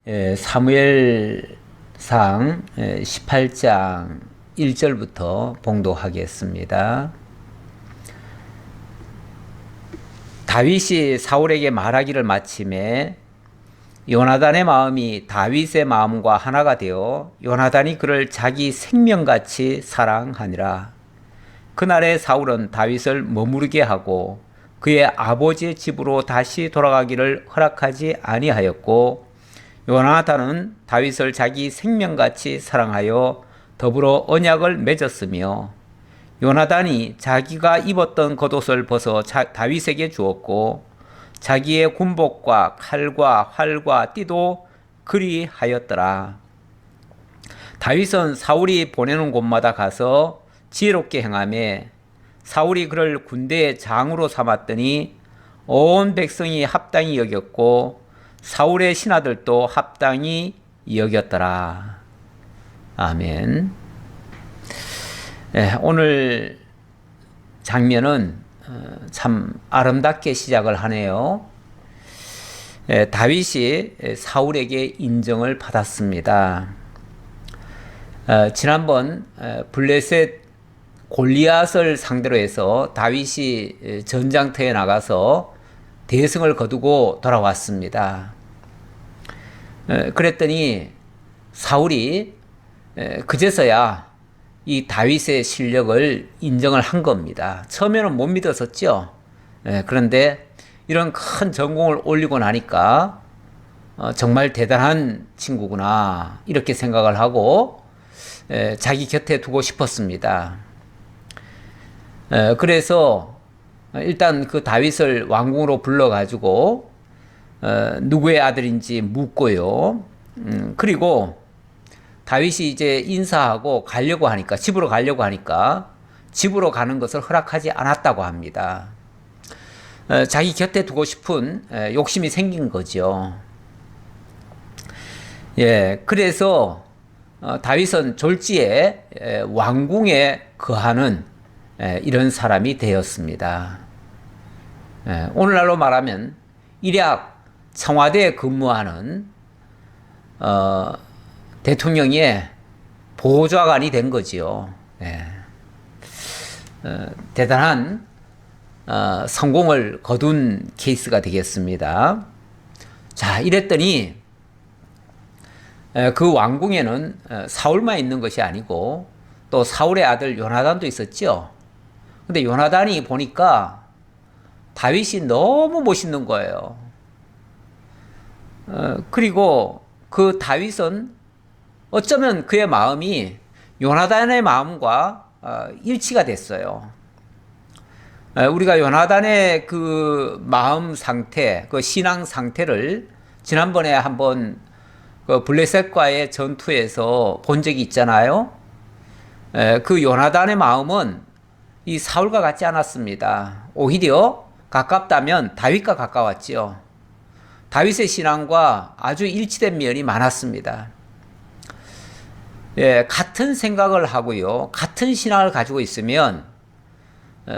사무엘상 18장 1절부터 봉독하겠습니다. 다윗이 사울에게 말하기를 마침에 요나단의 마음이 다윗의 마음과 하나가 되어 요나단이 그를 자기 생명같이 사랑하니라. 그날에 사울은 다윗을 머무르게 하고 그의 아버지의 집으로 다시 돌아가기를 허락하지 아니하였고, 요나단은 다윗을 자기 생명같이 사랑하여 더불어 언약을 맺었으며, 요나단이 자기가 입었던 겉옷을 벗어 다윗에게 주었고, 자기의 군복과 칼과 활과 띠도 그리하였더라. 다윗은 사울이 보내는 곳마다 가서 지혜롭게 행하며 사울이 그를 군대의 장으로 삼았더니 온 백성이 합당히 여겼고 사울의 신하들도 합당히 여겼더라. 아멘. 오늘 장면은 참 아름답게 시작을 하네요. 다윗이 사울에게 인정을 받았습니다. 지난번 블레셋 골리앗을 상대로 해서 다윗이 전장터에 나가서 대승을 거두고 돌아왔습니다. 그랬더니 사울이 그제서야 이 다윗의 실력을 인정을 한 겁니다. 처음에는 못 믿었었죠. 그런데 이런 큰 전공을 올리고 나니까 정말 대단한 친구구나 이렇게 생각을 하고 자기 곁에 두고 싶었습니다. 그래서 일단 그 다윗을 왕궁으로 불러가지고 누구의 아들인지 묻고요. 그리고 다윗이 이제 인사하고 가려고 하니까, 집으로 가려고 하니까 집으로 가는 것을 허락하지 않았다고 합니다. 자기 곁에 두고 싶은 욕심이 생긴 거죠. 그래서 다윗은 졸지에 왕궁에 거하는 이런 사람이 되었습니다. 오늘날로 말하면 일약 청와대에 근무하는 대통령의 보좌관이 된 거지요. 대단한 성공을 거둔 케이스가 되겠습니다. 자, 이랬더니 그 왕궁에는 사울만 있는 것이 아니고 또 사울의 아들 요나단도 있었죠. 근데 요나단이 보니까 다윗이 너무 멋있는 거예요. 그리고 그 다윗은 어쩌면 그의 마음이 요나단의 마음과 일치가 됐어요. 우리가 요나단의 그 마음 상태, 그 신앙 상태를 지난번에 한번 그 블레셋과의 전투에서 본 적이 있잖아요. 그 요나단의 마음은 이 사울과 같지 않았습니다. 오히려 가깝다면 다윗과 가까웠지요. 다윗의 신앙과 아주 일치된 면이 많았습니다. 같은 생각을 하고요, 같은 신앙을 가지고 있으면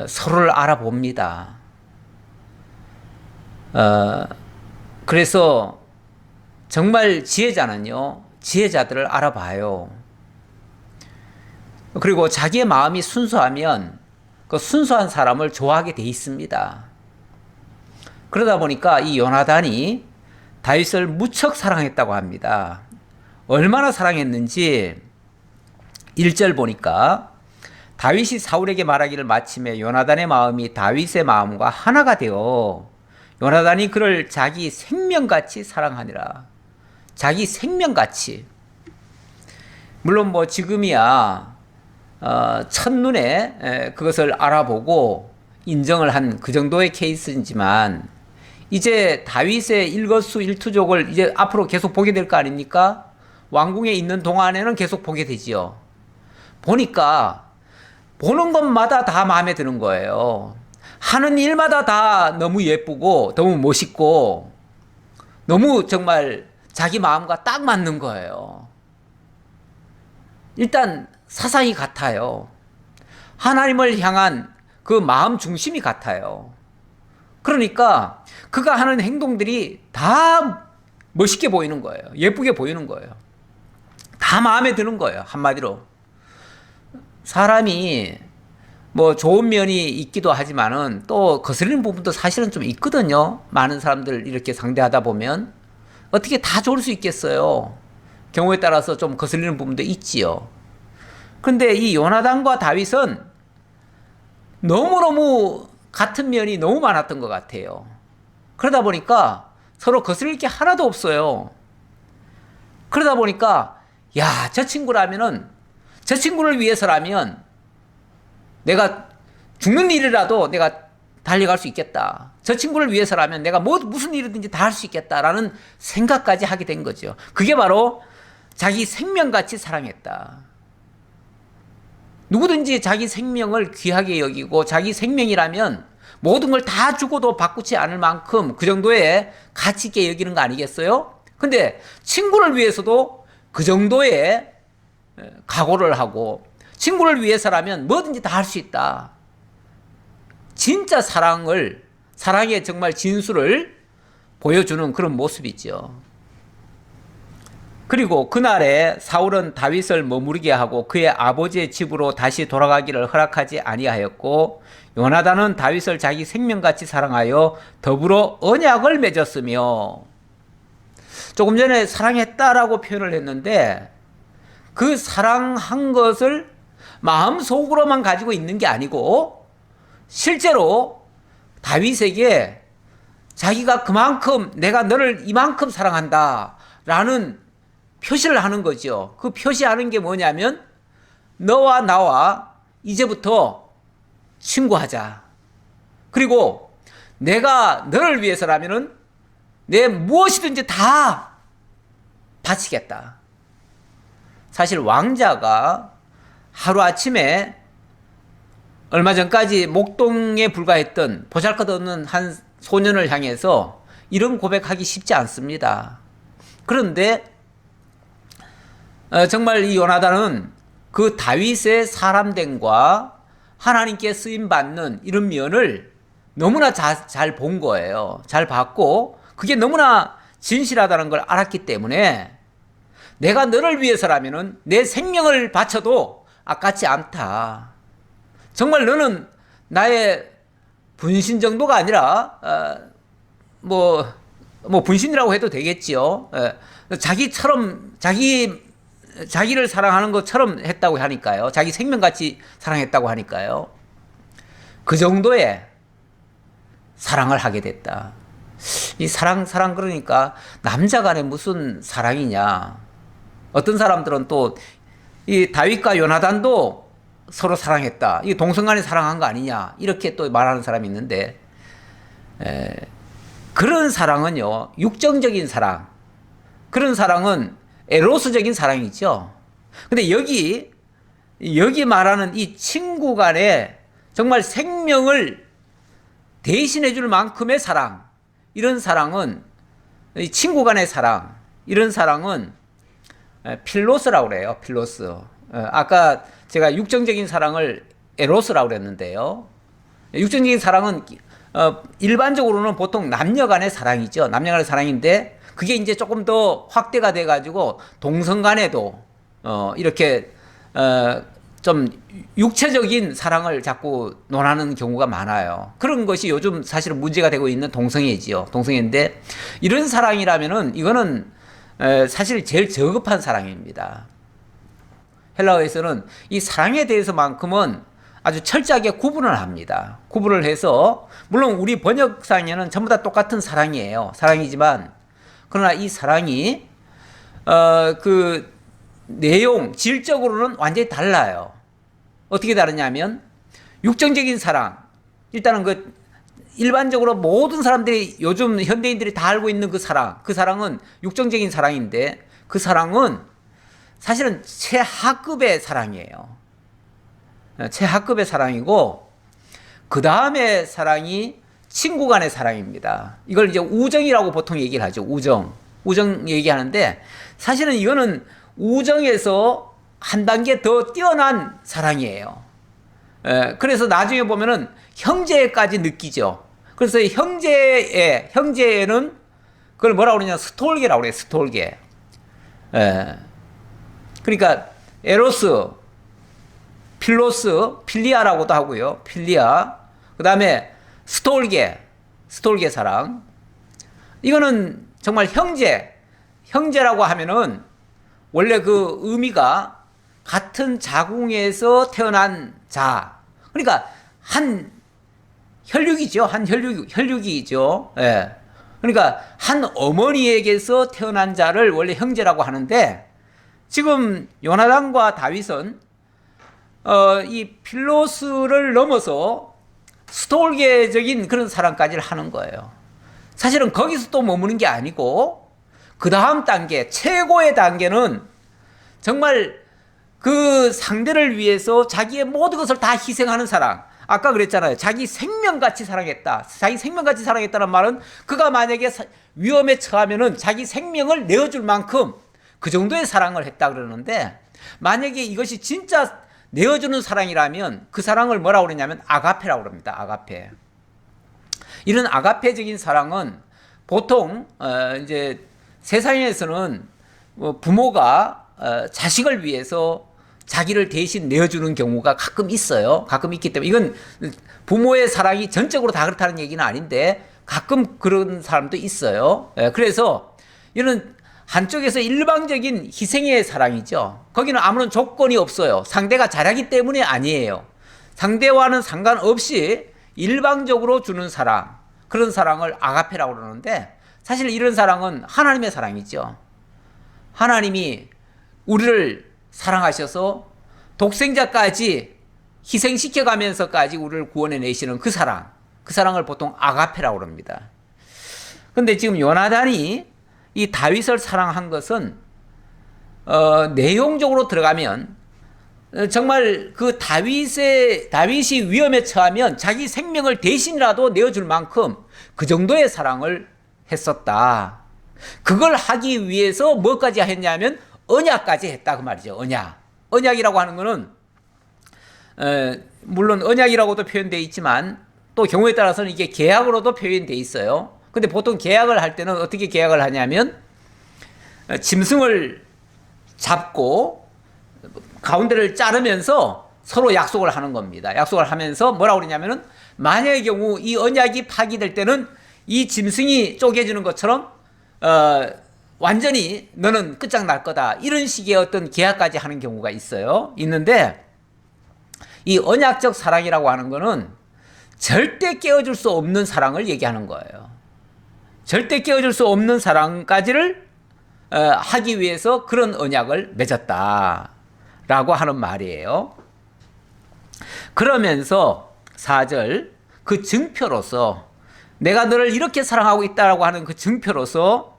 서로를 알아봅니다. 그래서 정말 지혜자는요, 지혜자들을 알아봐요. 그리고 자기의 마음이 순수하면 그 순수한 사람을 좋아하게 돼 있습니다. 그러다 보니까 이 요나단이 다윗을 무척 사랑했다고 합니다. 얼마나 사랑했는지 1절 보니까 다윗이 사울에게 말하기를 마침에 요나단의 마음이 다윗의 마음과 하나가 되어 요나단이 그를 자기 생명같이 사랑하니라. 자기 생명같이. 물론 뭐 지금이야 첫눈에 그것을 알아보고 인정을 한 그 정도의 케이스이지만 이제 다윗의 일거수일투족을 이제 앞으로 계속 보게 될 거 아닙니까? 왕궁에 있는 동안에는 계속 보게 되지요. 보니까 보는 것마다 다 마음에 드는 거예요. 하는 일마다 다 너무 예쁘고 너무 멋있고 너무 정말 자기 마음과 딱 맞는 거예요. 일단 사상이 같아요. 하나님을 향한 그 마음 중심이 같아요. 그러니까 그가 하는 행동들이 다 멋있게 보이는 거예요. 예쁘게 보이는 거예요. 다 마음에 드는 거예요. 한마디로. 사람이 뭐 좋은 면이 있기도 하지만은 또 거슬리는 부분도 사실은 좀 있거든요. 많은 사람들 이렇게 상대하다 보면 어떻게 다 좋을 수 있겠어요. 경우에 따라서 좀 거슬리는 부분도 있지요. 근데 이 요나단과 다윗은 너무너무 같은 면이 너무 많았던 것 같아요. 그러다 보니까 서로 거슬릴 게 하나도 없어요. 그러다 보니까 야, 저 친구라면은 저 친구를 위해서라면 내가 죽는 일이라도 내가 달려갈 수 있겠다. 저 친구를 위해서라면 내가 무슨 일이든지 다 할 수 있겠다라는 생각까지 하게 된 거죠. 그게 바로 자기 생명같이 사랑했다. 누구든지 자기 생명을 귀하게 여기고 자기 생명이라면 모든 걸 다 주고도 바꾸지 않을 만큼 그 정도의 가치 있게 여기는 거 아니겠어요? 근데 친구를 위해서도 그 정도의 각오를 하고 친구를 위해서라면 뭐든지 다 할 수 있다. 진짜 사랑의 정말 진수를 보여주는 그런 모습이죠. 그리고 그날에 사울은 다윗을 머무르게 하고 그의 아버지의 집으로 다시 돌아가기를 허락하지 아니하였고 요나단은 다윗을 자기 생명같이 사랑하여 더불어 언약을 맺었으며, 조금 전에 사랑했다라고 표현을 했는데 그 사랑한 것을 마음속으로만 가지고 있는 게 아니고 실제로 다윗에게 자기가 그만큼 내가 너를 이만큼 사랑한다 라는 표시를 하는 거죠. 그 표시하는 게 뭐냐면 너와 나와 이제부터 친구하자. 그리고 내가 너를 위해서라면은 내 무엇이든지 다 바치겠다. 사실 왕자가 하루아침에 얼마 전까지 목동에 불과했던 보잘것없는 한 소년을 향해서 이런 고백하기 쉽지 않습니다. 그런데 정말 이 요나단은 그 다윗의 사람됨과 하나님께 쓰임받는 이런 면을 너무나 잘 본 거예요. 잘 봤고 그게 너무나 진실하다는 걸 알았기 때문에 내가 너를 위해서라면 내 생명을 바쳐도 아깝지 않다. 정말 너는 나의 분신 정도가 아니라 뭐 분신이라고 해도 되겠지요. 자기처럼 자기를 사랑하는 것처럼 했다고 하니까요. 자기 생명같이 사랑했다고 하니까요. 그 정도의 사랑을 하게 됐다. 이 사랑 그러니까 남자 간에 무슨 사랑이냐. 어떤 사람들은 또 이 다윗과 요나단도 서로 사랑했다. 이 동성 간에 사랑한 거 아니냐. 이렇게 또 말하는 사람이 있는데 그런 사랑은요. 육정적인 사랑. 그런 사랑은 에로스적인 사랑이죠. 근데 여기 말하는 이 친구 간에 정말 생명을 대신해 줄 만큼의 사랑, 이런 사랑은, 이 친구 간의 사랑, 이런 사랑은 필로스라고 그래요. 필로스. 아까 제가 육정적인 사랑을 에로스라고 그랬는데요. 육정적인 사랑은 일반적으로는 보통 남녀 간의 사랑이죠. 남녀 간의 사랑인데 그게 이제 조금 더 확대가 돼 가지고 동성 간에도 이렇게 좀 육체적인 사랑을 자꾸 논하는 경우가 많아요. 그런 것이 요즘 사실은 문제가 되고 있는 동성애지요. 동성애인데 이런 사랑이라면은 이거는 사실 제일 저급한 사랑입니다. 헬라어에서는 이 사랑에 대해서만큼은 아주 철저하게 구분을 합니다. 구분을 해서 물론 우리 번역상에는 전부 다 똑같은 사랑이에요. 사랑이지만 그러나 이 사랑이 그 내용 질적으로는 완전히 달라요. 어떻게 다르냐면 육정적인 사랑, 일단은 그 일반적으로 모든 사람들이 요즘 현대인들이 다 알고 있는 그 사랑은 육정적인 사랑인데 그 사랑은 사실은 최하급의 사랑이에요. 최하급의 사랑이고 그 다음에 사랑이 친구 간의 사랑입니다. 이걸 이제 우정이라고 보통 얘기를 하죠. 우정 얘기하는데 사실은 이거는 우정에서 한 단계 더 뛰어난 사랑이에요. 그래서 나중에 보면은 형제까지 느끼죠. 그래서 형제에는 그걸 뭐라고 그러냐, 스톨게라고 그래요. 스톨게. 예. 그러니까 에로스, 필로스, 필리아라고도 하고요. 필리아. 그 다음에 스톨게, 스톨게 사랑. 이거는 정말 형제라고 하면은 원래 그 의미가 같은 자궁에서 태어난 자. 그러니까 한 혈육이죠. 한 혈육이죠. 예. 그러니까 한 어머니에게서 태어난 자를 원래 형제라고 하는데, 지금 요나단과 다윗은 이 필로스를 넘어서 스톨게적인 그런 사랑까지 하는 거예요. 사실은 거기서 또 머무는 게 아니고, 그 다음 단계, 최고의 단계는 정말 그 상대를 위해서 자기의 모든 것을 다 희생하는 사랑. 아까 그랬잖아요. 자기 생명같이 사랑했다. 자기 생명같이 사랑했다는 말은 그가 만약에 위험에 처하면은 자기 생명을 내어줄 만큼 그 정도의 사랑을 했다 그러는데, 만약에 이것이 진짜 내어주는 사랑이라면 그 사랑을 뭐라고 그러냐면 아가페라고 그럽니다. 아가페. 이런 아가페적인 사랑은 보통 이제 세상에서는 부모가 자식을 위해서 자기를 대신 내어주는 경우가 가끔 있어요. 가끔 있기 때문에, 이건 부모의 사랑이 전적으로 다 그렇다는 얘기는 아닌데 가끔 그런 사람도 있어요. 그래서 이런 한쪽에서 일방적인 희생의 사랑이죠. 거기는 아무런 조건이 없어요. 상대가 잘하기 때문에 아니에요. 상대와는 상관없이 일방적으로 주는 사랑, 그런 사랑을 아가페라고 그러는데, 사실 이런 사랑은 하나님의 사랑이죠. 하나님이 우리를 사랑하셔서 독생자까지 희생시켜가면서까지 우리를 구원해내시는 그 사랑, 그 사랑을 보통 아가페라고 합니다. 그런데 지금 요나단이 이 다윗을 사랑한 것은 내용적으로 들어가면 정말 그 다윗이 위험에 처하면 자기 생명을 대신이라도 내어줄 만큼 그 정도의 사랑을 했었다. 그걸 하기 위해서 뭐까지 했냐면 언약까지 했다 그 말이죠. 언약이라고 하는 거는 물론 언약이라고도 표현되어 있지만 또 경우에 따라서는 이게 계약으로도 표현되어 있어요. 근데 보통 계약을 할 때는 어떻게 계약을 하냐면 짐승을 잡고 가운데를 자르면서 서로 약속을 하는 겁니다. 약속을 하면서 뭐라고 그러냐면은 만약의 경우 이 언약이 파기될 때는 이 짐승이 쪼개지는 것처럼 완전히 너는 끝장날 거다, 이런 식의 어떤 계약까지 하는 경우가 있는데, 이 언약적 사랑이라고 하는 거는 절대 깨어줄 수 없는 사랑을 얘기하는 거예요. 절대 깨어줄 수 없는 사랑까지를 하기 위해서 그런 언약을 맺었다라고 하는 말이에요. 그러면서 4절, 그 증표로서, 내가 너를 이렇게 사랑하고 있다라고 하는 그 증표로서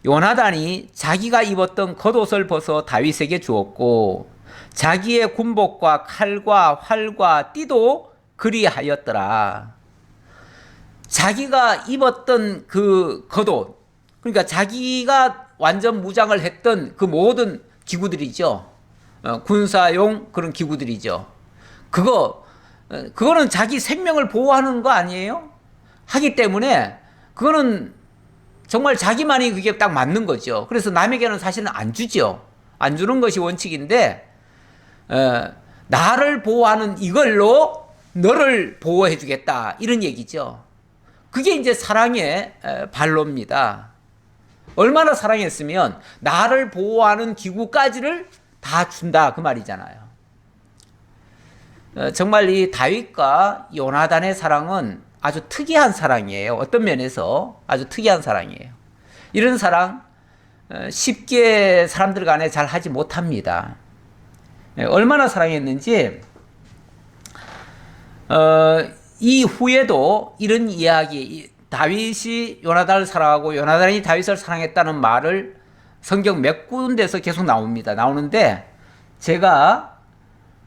요나단이 자기가 입었던 겉옷을 벗어 다윗에게 주었고 자기의 군복과 칼과 활과 띠도 그리하였더라. 자기가 입었던 그 겉옷, 그러니까 자기가 완전 무장을 했던 그 모든 기구들이죠. 군사용 그런 기구들이죠. 그거는 자기 생명을 보호하는 거 아니에요? 하기 때문에 그거는 정말 자기만이 그게 딱 맞는 거죠. 그래서 남에게는 사실은 안 주죠. 안 주는 것이 원칙인데, 나를 보호하는 이걸로 너를 보호해 주겠다, 이런 얘기죠. 그게 이제 사랑의 발로입니다. 얼마나 사랑했으면 나를 보호하는 기구까지를 다 준다, 그 말이잖아요. 정말 이 다윗과 요나단의 사랑은 아주 특이한 사랑이에요. 어떤 면에서 아주 특이한 사랑이에요. 이런 사랑 쉽게 사람들 간에 잘 하지 못합니다. 얼마나 사랑했는지 이후에도 이런 이야기, 다윗이 요나단을 사랑하고 요나단이 다윗을 사랑했다는 말을 성경 몇 군데서 계속 나오는데, 제가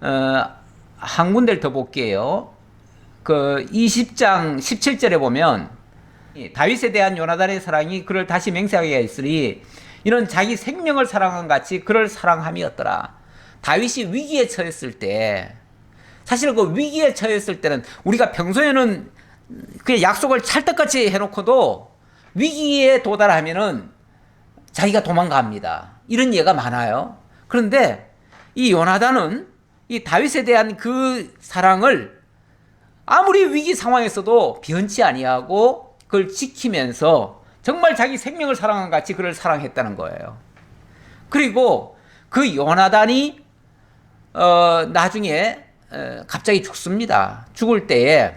한 군데를 더 볼게요. 그 20장 17절에 보면 다윗에 대한 요나단의 사랑이 그를 다시 맹세하게 했으니 이는 자기 생명을 사랑한 같이 그를 사랑함이었더라. 다윗이 위기에 처했을 때, 사실 그 위기에 처했을 때는 우리가 평소에는 그 약속을 찰떡같이 해놓고도 위기에 도달하면은 자기가 도망갑니다. 이런 예가 많아요. 그런데 이 요나단은 이 다윗에 대한 그 사랑을 아무리 위기 상황에서도 변치 아니하고 그걸 지키면서 정말 자기 생명을 사랑한 같이 그를 사랑했다는 거예요. 그리고 그 요나단이 나중에 갑자기 죽습니다. 죽을 때에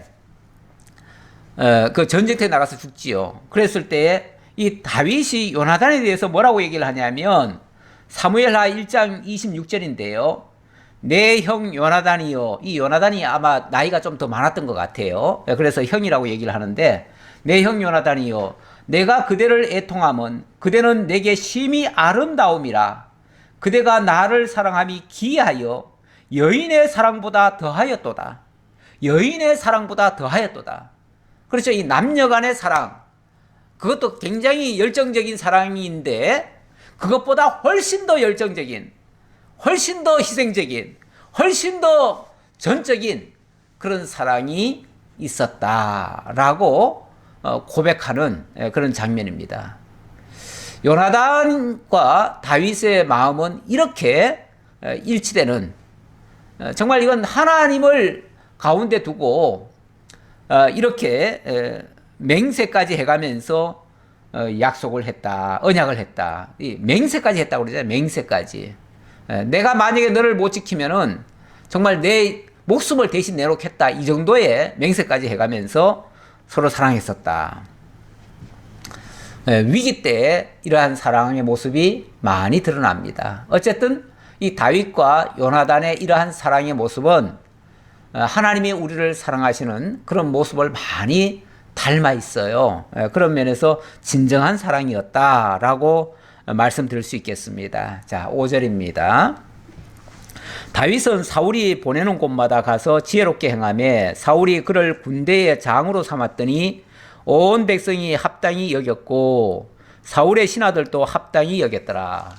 그 전쟁터에 나가서 죽지요. 그랬을 때에 이 다윗이 요나단에 대해서 뭐라고 얘기를 하냐면 사무엘하 1장 26절인데요. 내 형 요나단이요. 이 요나단이 아마 나이가 좀 더 많았던 것 같아요. 그래서 형이라고 얘기를 하는데 내 형 요나단이요. 내가 그대를 애통함은 그대는 내게 심히 아름다움이라. 그대가 나를 사랑함이 기하여 여인의 사랑보다 더하였도다. 여인의 사랑보다 더하였도다. 그렇죠. 이 남녀 간의 사랑. 그것도 굉장히 열정적인 사랑인데 그것보다 훨씬 더 열정적인, 훨씬 더 희생적인, 훨씬 더 전적인 그런 사랑이 있었다라고 고백하는 그런 장면입니다. 요나단과 다윗의 마음은 이렇게 일치되는, 정말 이건 하나님을 가운데 두고 이렇게 맹세까지 해가면서 약속을 했다, 언약을 했다. 이 맹세까지 했다고 그러잖아요. 맹세까지. 내가 만약에 너를 못 지키면은 정말 내 목숨을 대신 내놓겠다. 이 정도의 맹세까지 해가면서 서로 사랑했었다. 위기 때 이러한 사랑의 모습이 많이 드러납니다. 어쨌든 이 다윗과 요나단의 이러한 사랑의 모습은 하나님이 우리를 사랑하시는 그런 모습을 많이 닮아 있어요. 그런 면에서 진정한 사랑이었다라고 말씀드릴 수 있겠습니다. 자, 5절입니다. 다윗은 사울이 보내는 곳마다 가서 지혜롭게 행하며 사울이 그를 군대의 장으로 삼았더니 온 백성이 합당히 여겼고 사울의 신하들도 합당히 여겼더라.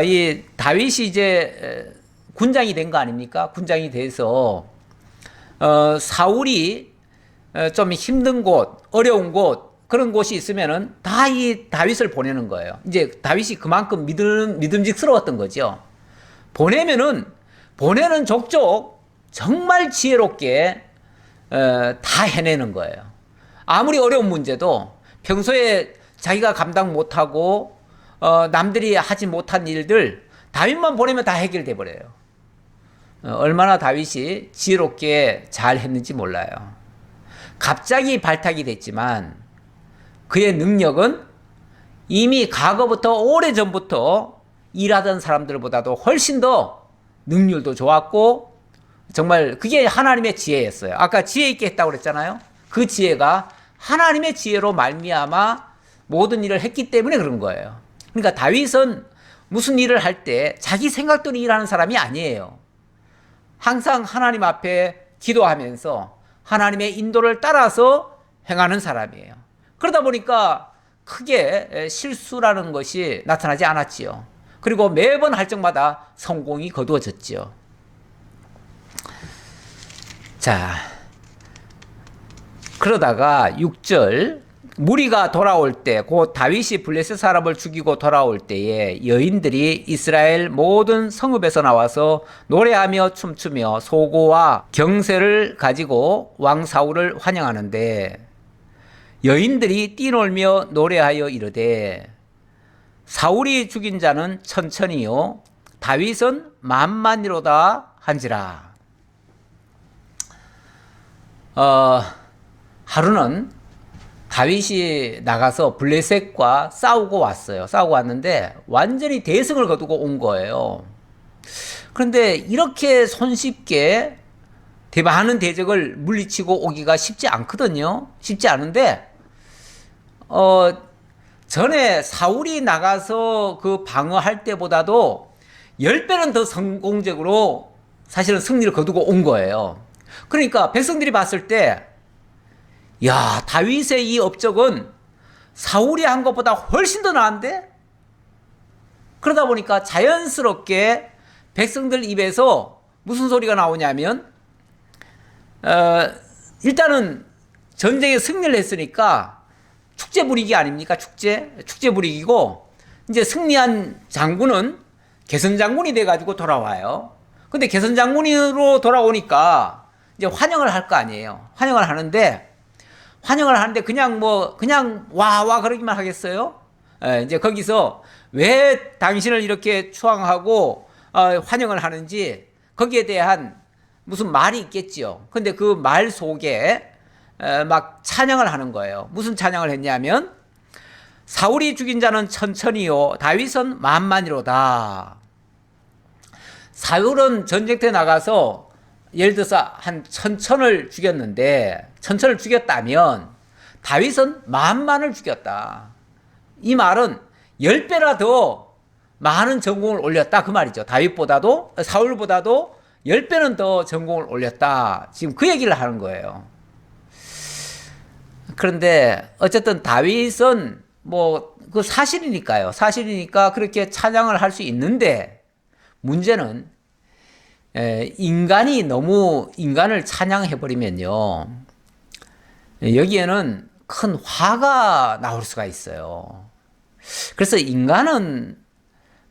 이 다윗이 이제 군장이 된 거 아닙니까? 군장이 돼서 사울이 좀 힘든 곳, 어려운 곳, 그런 곳이 있으면은 다 이 다윗을 보내는 거예요. 이제 다윗이 그만큼 믿음직스러웠던 거죠. 보내는 족족 정말 지혜롭게 다 해내는 거예요. 아무리 어려운 문제도 평소에 자기가 감당 못하고 남들이 하지 못한 일들 다윗만 보내면 다 해결돼 버려요. 얼마나 다윗이 지혜롭게 잘 했는지 몰라요. 갑자기 발탁이 됐지만 그의 능력은 이미 과거부터 오래전부터 일하던 사람들보다도 훨씬 더 능률도 좋았고 정말 그게 하나님의 지혜였어요. 아까 지혜 있게 했다고 그랬잖아요. 그 지혜가 하나님의 지혜로 말미암아 모든 일을 했기 때문에 그런 거예요. 그러니까 다윗은 무슨 일을 할 때 자기 생각대로 일하는 사람이 아니에요. 항상 하나님 앞에 기도하면서 하나님의 인도를 따라서 행하는 사람이에요. 그러다 보니까 크게 실수라는 것이 나타나지 않았지요. 그리고 매번 할 적마다 성공이 거두어졌지요. 자, 그러다가 6절 무리가 돌아올 때 곧 다윗이 블레셋 사람을 죽이고 돌아올 때에 여인들이 이스라엘 모든 성읍에서 나와서 노래하며 춤추며 소고와 경세를 가지고 왕 사울을 환영하는데 여인들이 뛰놀며 노래하여 이르되 사울이 죽인 자는 천천히요 다윗은 만만이로다 한지라. 하루는 다윗이 나가서 블레셋과 싸우고 왔어요. 싸우고 왔는데 완전히 대승을 거두고 온 거예요. 그런데 이렇게 손쉽게 많은 대적을 물리치고 오기가 쉽지 않거든요. 쉽지 않은데 전에 사울이 나가서 그 방어할 때보다도 10배는 더 성공적으로 사실은 승리를 거두고 온 거예요. 그러니까 백성들이 봤을 때 야, 다윗의 이 업적은 사울이 한 것보다 훨씬 더 나은데? 그러다 보니까 자연스럽게 백성들 입에서 무슨 소리가 나오냐면 일단은 전쟁에 승리를 했으니까 축제 분위기 아닙니까? 축제 분위기고, 이제 승리한 장군은 개선 장군이 돼가지고 돌아와요. 근데 개선 장군으로 돌아오니까 이제 환영을 할 거 아니에요. 환영을 하는데 그냥 와 그러기만 하겠어요? 예, 이제 거기서 왜 당신을 이렇게 추앙하고 환영을 하는지 거기에 대한 무슨 말이 있겠지요. 근데 그 말 속에 막 찬양을 하는 거예요. 무슨 찬양을 했냐면 사울이 죽인 자는 천천히요 다윗은 만만이로다. 사울은 전쟁터에 나가서 예를 들어서 한 1000을 죽였는데 1000을 죽였다면 다윗은 만만을 죽였다. 이 말은 10배나 더 많은 전공을 올렸다 그 말이죠. 다윗보다도 사울보다도 10배는 더 전공을 올렸다. 지금 그 얘기를 하는 거예요. 그런데 어쨌든 다윗은 뭐 그 사실이니까요. 사실이니까 그렇게 찬양을 할 수 있는데 문제는 인간이 너무 인간을 찬양해버리면요. 여기에는 큰 화가 나올 수가 있어요. 그래서 인간은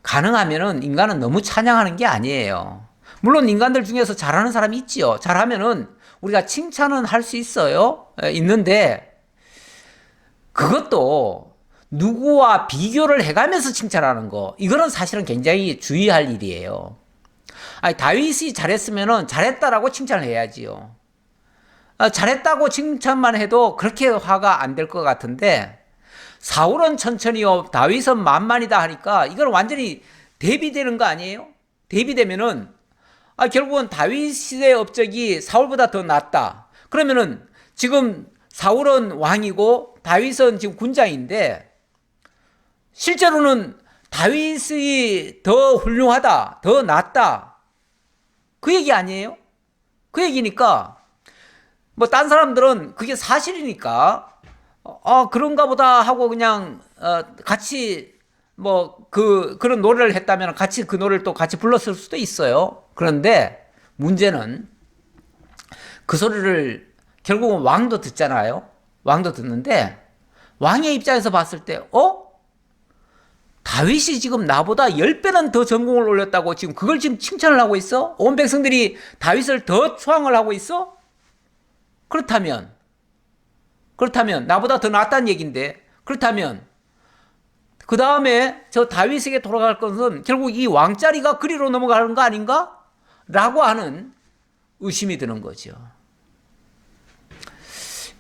가능하면은 인간은 너무 찬양하는 게 아니에요. 물론 인간들 중에서 잘하는 사람이 있지요. 잘하면은 우리가 칭찬은 할 수 있어요. 있는데 그것도 누구와 비교를 해가면서 칭찬하는 거 이거는 사실은 굉장히 주의할 일이에요. 아니, 다윗이 잘했으면은 잘했다라고 칭찬을 해야지요. 잘했다고 칭찬만 해도 그렇게 화가 안 될 것 같은데 사울은 천천히요 다윗은 만만이다 하니까 이건 완전히 대비되는 거 아니에요? 대비되면은 결국은 다윗의 업적이 사울보다 더 낫다. 그러면은 지금 사울은 왕이고 다윗은 지금 군장인데 실제로는 다윗이 더 훌륭하다, 더 낫다. 그 얘기 아니에요? 그 얘기니까 뭐 딴 사람들은 그게 사실이니까 그런가 보다 하고 그냥 같이 뭐 그런 노래를 했다면 같이 그 노래를 또 같이 불렀을 수도 있어요. 그런데 문제는 그 소리를 결국은 왕도 듣잖아요. 왕도 듣는데 왕의 입장에서 봤을 때 다윗이 지금 나보다 10배는 더 전공을 올렸다고 지금 그걸 지금 칭찬을 하고 있어? 온 백성들이 다윗을 더 추앙을 하고 있어? 그렇다면 나보다 더 낫다는 얘기인데 그렇다면 그 다음에 저 다윗에게 돌아갈 것은 결국 이 왕자리가 그리로 넘어가는 거 아닌가? 라고 하는 의심이 드는 거죠.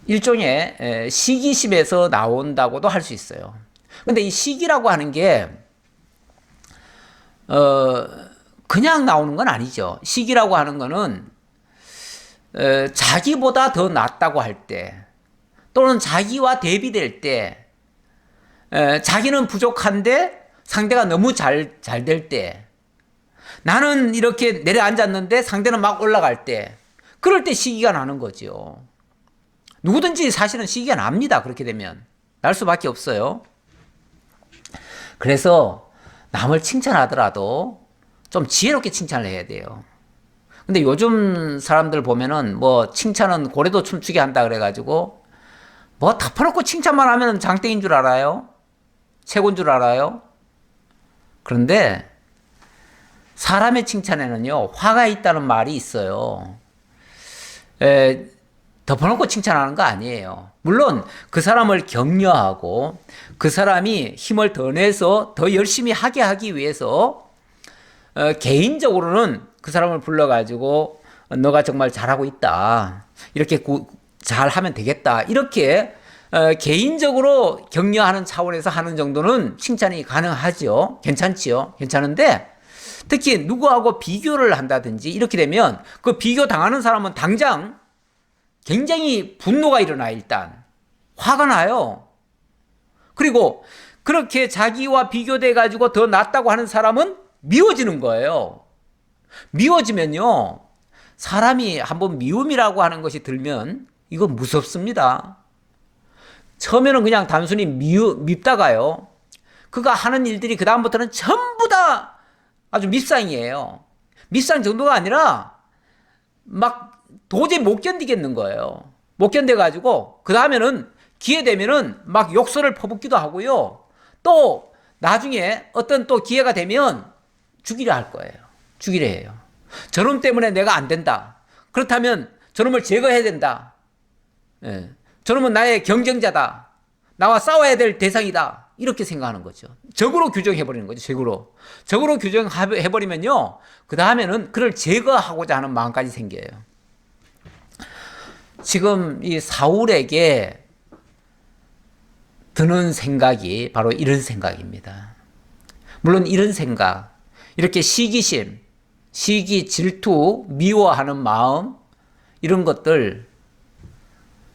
일종의 시기심에서 나온다고도 할 수 있어요. 근데 이 시기라고 하는 게 그냥 나오는 건 아니죠. 시기라고 하는 거는 자기보다 더 낫다고 할 때 또는 자기와 대비될 때 자기는 부족한데 상대가 너무 잘 될 때 나는 이렇게 내려앉았는데 상대는 막 올라갈 때 그럴 때 시기가 나는 거죠. 누구든지 사실은 시기가 납니다. 그렇게 되면 날 수밖에 없어요. 그래서 남을 칭찬하더라도 좀 지혜롭게 칭찬을 해야 돼요. 근데 요즘 사람들 보면은 뭐 칭찬은 고래도 춤추게 한다 그래가지고 뭐 다 퍼놓고 칭찬만 하면 장땡인 줄 알아요? 최고인 줄 알아요? 그런데 사람의 칭찬에는요 화가 있다는 말이 있어요. 덮어놓고 칭찬하는 거 아니에요. 물론 그 사람을 격려하고 그 사람이 힘을 더 내서 더 열심히 하게 하기 위해서 개인적으로는 그 사람을 불러가지고 너가 정말 잘하고 있다. 이렇게 잘하면 되겠다. 이렇게 개인적으로 격려하는 차원에서 하는 정도는 칭찬이 가능하죠. 괜찮지요. 괜찮은데 특히 누구하고 비교를 한다든지 이렇게 되면 그 비교 당하는 사람은 당장 굉장히 분노가 일어나 일단 화가 나요. 그리고 그렇게 자기와 비교돼 가지고 더 낫다고 하는 사람은 미워지는 거예요. 미워지면요 사람이 한번 미움이라고 하는 것이 들면 이거 무섭습니다. 처음에는 그냥 단순히 밉다가요 그가 하는 일들이 그 다음부터는 전부 다 아주 밉상이에요. 밉상 정도가 아니라 막 도저히 못 견디겠는 거예요. 못 견뎌가지고 그 다음에는 기회 되면은 막 욕설을 퍼붓기도 하고요. 또 나중에 어떤 또 기회가 되면 죽이려 할 거예요. 죽이려 해요. 저놈 때문에 내가 안 된다. 그렇다면 저놈을 제거해야 된다. 예. 저놈은 나의 경쟁자다. 나와 싸워야 될 대상이다. 이렇게 생각하는 거죠. 적으로 규정해버리는 거죠. 적으로 규정해버리면요. 그 다음에는 그를 제거하고자 하는 마음까지 생겨요. 지금 이 사울에게 드는 생각이 바로 이런 생각입니다. 물론 이런 생각, 이렇게 시기심, 시기, 질투, 미워하는 마음, 이런 것들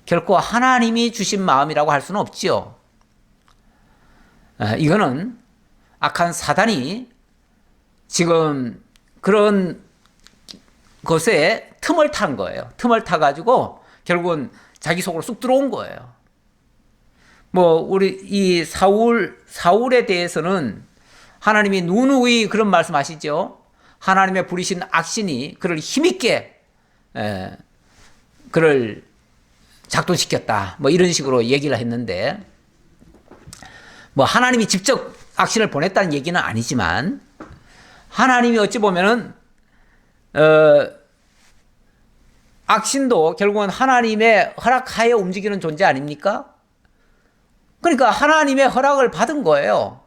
결코 하나님이 주신 마음이라고 할 수는 없지요. 이거는 악한 사단이 지금 그런 것에 틈을 탄 거예요. 틈을 타가지고 결국은 자기 속으로 쑥 들어온 거예요. 우리 이 사울에 대해서는 하나님이 누누이 그런 말씀 하시죠. 하나님의 부리신 악신이 그를 힘있게 그를 작동시켰다. 이런 식으로 얘기를 했는데, 하나님이 직접 악신을 보냈다는 얘기는 아니지만, 하나님이 어찌 보면은, 악신도 결국은 하나님의 허락하에 움직이는 존재 아닙니까? 그러니까 하나님의 허락을 받은 거예요.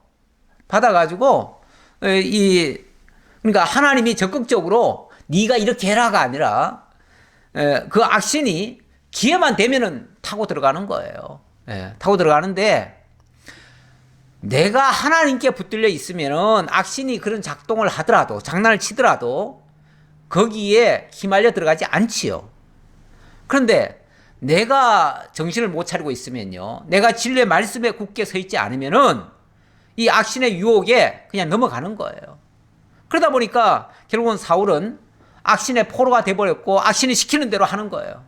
받아가지고, 그러니까 하나님이 적극적으로 네가 이렇게 해라가 아니라, 그 악신이 기회만 되면은 타고 들어가는 거예요. 타고 들어가는데, 내가 하나님께 붙들려 있으면은 악신이 그런 작동을 하더라도, 장난을 치더라도 거기에 휘말려 들어가지 않지요. 그런데 내가 정신을 못 차리고 있으면요, 내가 진리의 말씀에 굳게 서 있지 않으면은 이 악신의 유혹에 그냥 넘어가는 거예요. 그러다 보니까 결국은 사울은 악신의 포로가 돼버렸고 악신이 시키는 대로 하는 거예요.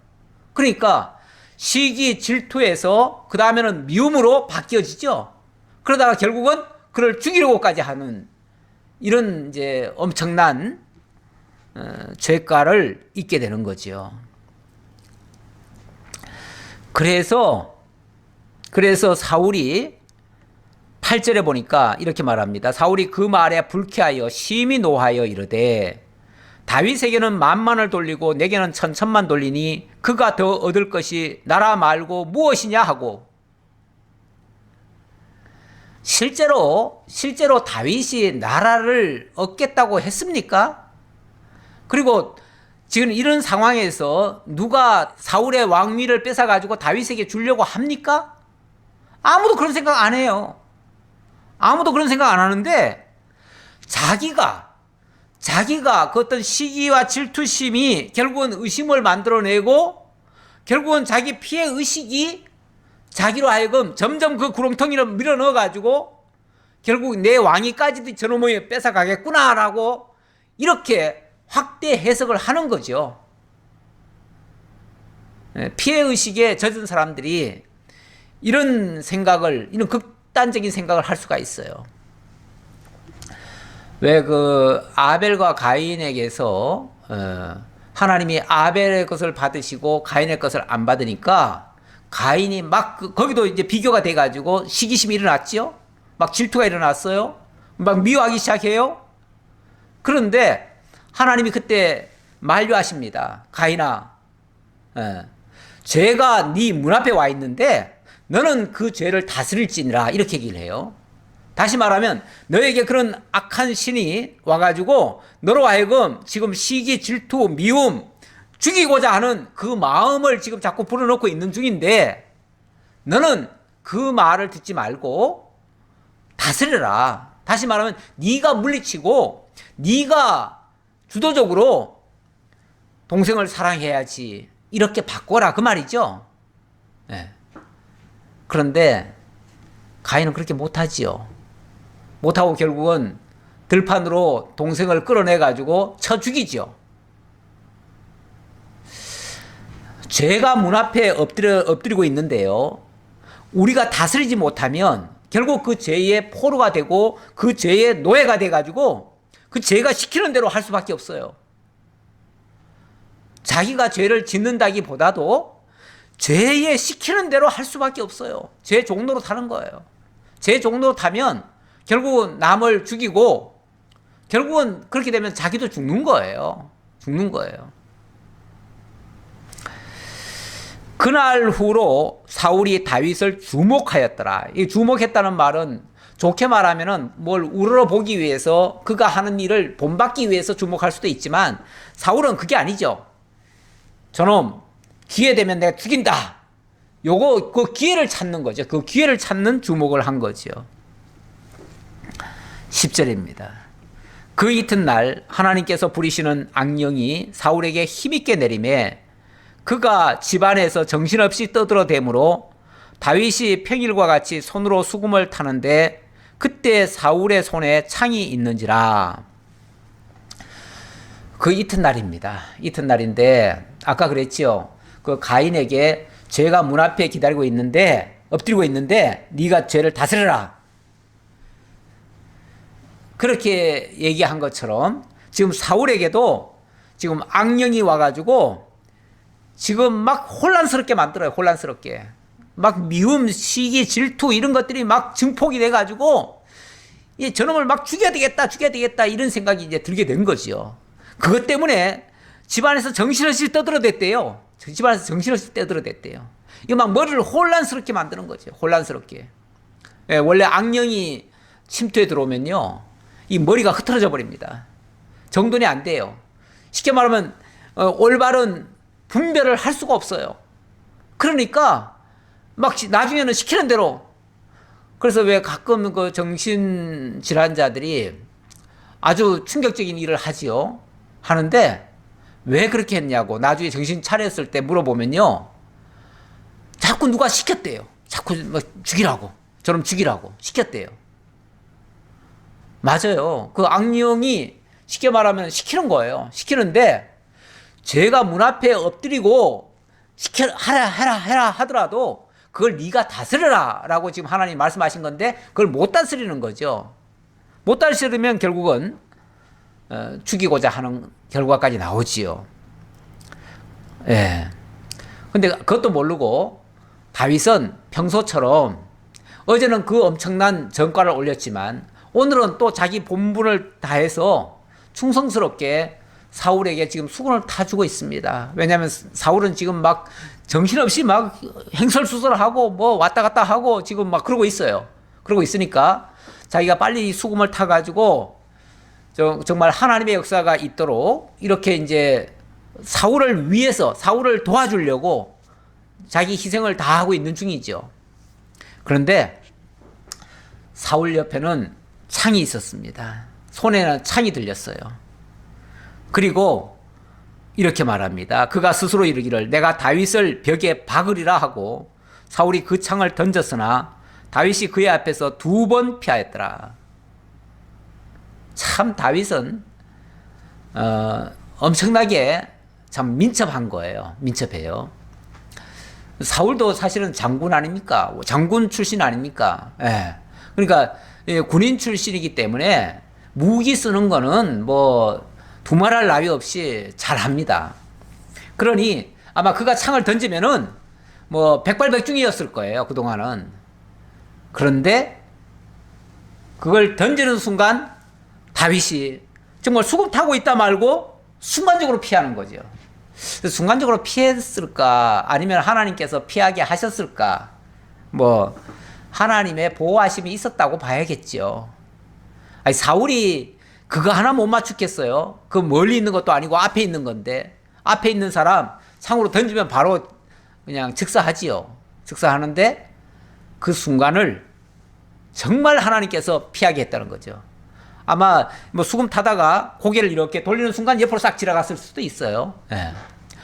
그러니까 시기, 질투에서 그 다음에는 미움으로 바뀌어지죠. 그러다가 결국은 그를 죽이려고까지 하는 이런 이제 엄청난 죄가를 잊게 되는 거죠. 그래서 사울이 8절에 보니까 이렇게 말합니다. 사울이 그 말에 불쾌하여 심히 노하여 이르되 다윗에게는 만만을 돌리고 내게는 천천만 돌리니 그가 더 얻을 것이 나라 말고 무엇이냐 하고, 실제로 다윗이 나라를 얻겠다고 했습니까? 그리고 지금 이런 상황에서 누가 사울의 왕위를 뺏어가지고 다윗에게 주려고 합니까? 아무도 그런 생각 안 해요. 아무도 그런 생각 안 하는데, 자기가 그 어떤 시기와 질투심이 결국은 의심을 만들어내고, 결국은 자기 피해 의식이 자기로 하여금 점점 그 구렁텅이를 밀어 넣어가지고 결국 내 왕위까지도 저놈이 뺏어가겠구나라고 이렇게 확대 해석을 하는 거죠. 피해의식에 젖은 사람들이 이런 극단적인 생각을 할 수가 있어요. 왜 아벨과 가인에게서 하나님이 아벨의 것을 받으시고 가인의 것을 안 받으니까 가인이 거기도 이제 비교가 돼가지고 시기심이 일어났죠? 막 질투가 일어났어요? 막 미워하기 시작해요? 그런데 하나님이 그때 만류하십니다. 가인아, 죄가 네 문 앞에 와 있는데 너는 그 죄를 다스릴지니라, 이렇게 얘기를 해요. 다시 말하면 너에게 그런 악한 신이 와가지고 너로 하여금 지금 시기, 질투, 미움, 죽이고자 하는 그 마음을 지금 자꾸 불어넣고 있는 중인데, 너는 그 말을 듣지 말고 다스려라. 다시 말하면 네가 물리치고 네가 주도적으로 동생을 사랑해야지, 이렇게 바꿔라, 그 말이죠. 네. 그런데 가인은 그렇게 못하지요. 못하고 결국은 들판으로 동생을 끌어내가지고 쳐 죽이죠. 죄가 문 앞에 엎드리고 있는데요, 우리가 다스리지 못하면 결국 그 죄의 포로가 되고 그 죄의 노예가 돼가지고 그 죄가 시키는 대로 할 수밖에 없어요. 자기가 죄를 짓는다기보다도 제 시키는 대로 할 수밖에 없어요. 제 종로로 타는 거예요. 제 종로로 타면 결국은 남을 죽이고 결국은 그렇게 되면 자기도 죽는 거예요. 죽는 거예요. 그날 후로 사울이 다윗을 주목하였더라. 이 주목했다는 말은 좋게 말하면은 뭘 우러러보기 위해서 그가 하는 일을 본받기 위해서 주목할 수도 있지만 사울은 그게 아니죠. 저놈 기회 되면 내가 죽인다. 요거 그 기회를 찾는 거죠. 그 기회를 찾는 주목을 한 거죠. 10절입니다. 그 이튿날 하나님께서 부리시는 악령이 사울에게 힘있게 내림에 그가 집안에서 정신없이 떠들어대므로 다윗이 평일과 같이 손으로 수금을 타는데 그때 사울의 손에 창이 있는지라. 그 이튿날입니다. 이튿날인데 아까 그랬지요. 그 가인에게 죄가 문 앞에 기다리고 있는데 엎드리고 있는데 네가 죄를 다스려라. 그렇게 얘기한 것처럼 지금 사울에게도 지금 악령이 와가지고 지금 막 혼란스럽게 만들어요. 혼란스럽게. 막 미움, 시기, 질투 이런 것들이 막 증폭이 돼가지고 이 저놈을 막 죽여야 되겠다 이런 생각이 이제 들게 된 거죠. 그것 때문에 집안에서 정신없이 떠들어댔대요. 집안에서 정신없이 떠들어댔대요. 이거 막 머리를 혼란스럽게 만드는 거죠. 혼란스럽게. 예, 원래 악령이 침투에 들어오면요, 이 머리가 흐트러져 버립니다. 정돈이 안 돼요. 쉽게 말하면 올바른 분별을 할 수가 없어요. 그러니까 막 나중에는 시키는 대로. 그래서 왜 가끔 그 정신질환자들이 아주 충격적인 일을 하지요. 하는데 왜 그렇게 했냐고 나중에 정신 차렸을 때 물어보면요, 자꾸 누가 시켰대요. 자꾸 뭐 죽이라고, 저놈 죽이라고 시켰대요. 맞아요. 그 악령이 쉽게 말하면 시키는 거예요. 시키는데 죄가 문 앞에 엎드리고 해라 하더라도 그걸 네가 다스려라 라고 지금 하나님 말씀하신 건데 그걸 못 다스리는 거죠. 못 다스리면 결국은 죽이고자 하는 결과까지 나오지요. 예. 근데 그것도 모르고 다윗은 평소처럼 어제는 그 엄청난 전과를 올렸지만 오늘은 또 자기 본분을 다해서 충성스럽게 사울에게 지금 수군을 타주고 있습니다. 왜냐하면 사울은 지금 막 정신없이 막 행설수설하고 뭐 왔다 갔다 하고 지금 막 그러고 있어요. 그러고 있으니까 자기가 빨리 수금을 타가지고 정말 하나님의 역사가 있도록 이렇게 이제 사울을 위해서 사울을 도와주려고 자기 희생을 다하고 있는 중이죠. 그런데 사울 옆에는 창이 있었습니다. 손에는 창이 들렸어요. 그리고 이렇게 말합니다. 그가 스스로 이르기를 내가 다윗을 벽에 박으리라 하고 사울이 그 창을 던졌으나 다윗이 그의 앞에서 2번 피하였더라. 참 다윗은 엄청나게 참 민첩한 거예요. 민첩해요. 사울도 사실은 장군 아닙니까? 장군 출신 아닙니까? 예. 그러니까 군인 출신이기 때문에 무기 쓰는 거는 뭐 두말할 나위 없이 잘합니다. 그러니 아마 그가 창을 던지면은 뭐 백발백중이었을 거예요. 그동안은. 그런데 그걸 던지는 순간 다윗이 정말 수금 타고 있다 말고 순간적으로 피하는 거죠. 순간적으로 피했을까? 아니면 하나님께서 피하게 하셨을까? 뭐 하나님의 보호하심이 있었다고 봐야겠죠. 아니, 사울이 그거 하나 못 맞추겠어요? 그 멀리 있는 것도 아니고 앞에 있는 건데 앞에 있는 사람 창으로 던지면 바로 그냥 즉사하지요. 즉사하는데 그 순간을 정말 하나님께서 피하게 했다는 거죠. 아마 뭐 수금 타다가 고개를 이렇게 돌리는 순간 옆으로 싹 지나갔을 수도 있어요. 예.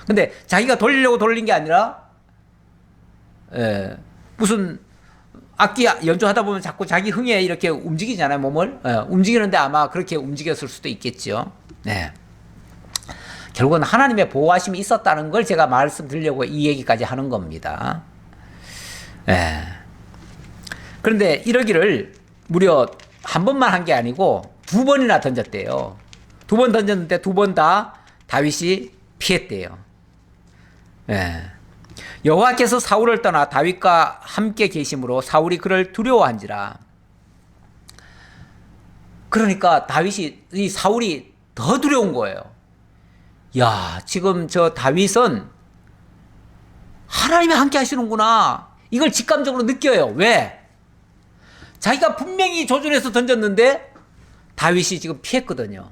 근데 자기가 돌리려고 돌린 게 아니라 무슨 악기 연주하다 보면 자꾸 자기 흥에 이렇게 움직이잖아요, 몸을. 움직이는데 아마 그렇게 움직였을 수도 있겠죠. 네. 결국은 하나님의 보호하심이 있었다는 걸 제가 말씀드리려고 이 얘기까지 하는 겁니다. 네. 그런데 이러기를 무려 한 번만 한 게 아니고 2번이나 던졌대요. 2번 던졌는데 2번 다 다윗이 피했대요. 네. 여호와께서 사울을 떠나 다윗과 함께 계심으로 사울이 그를 두려워한지라. 그러니까 이 사울이 더 두려운 거예요. 야, 지금 저 다윗은 하나님이 함께 하시는구나. 이걸 직감적으로 느껴요. 왜? 자기가 분명히 조준해서 던졌는데 다윗이 지금 피했거든요.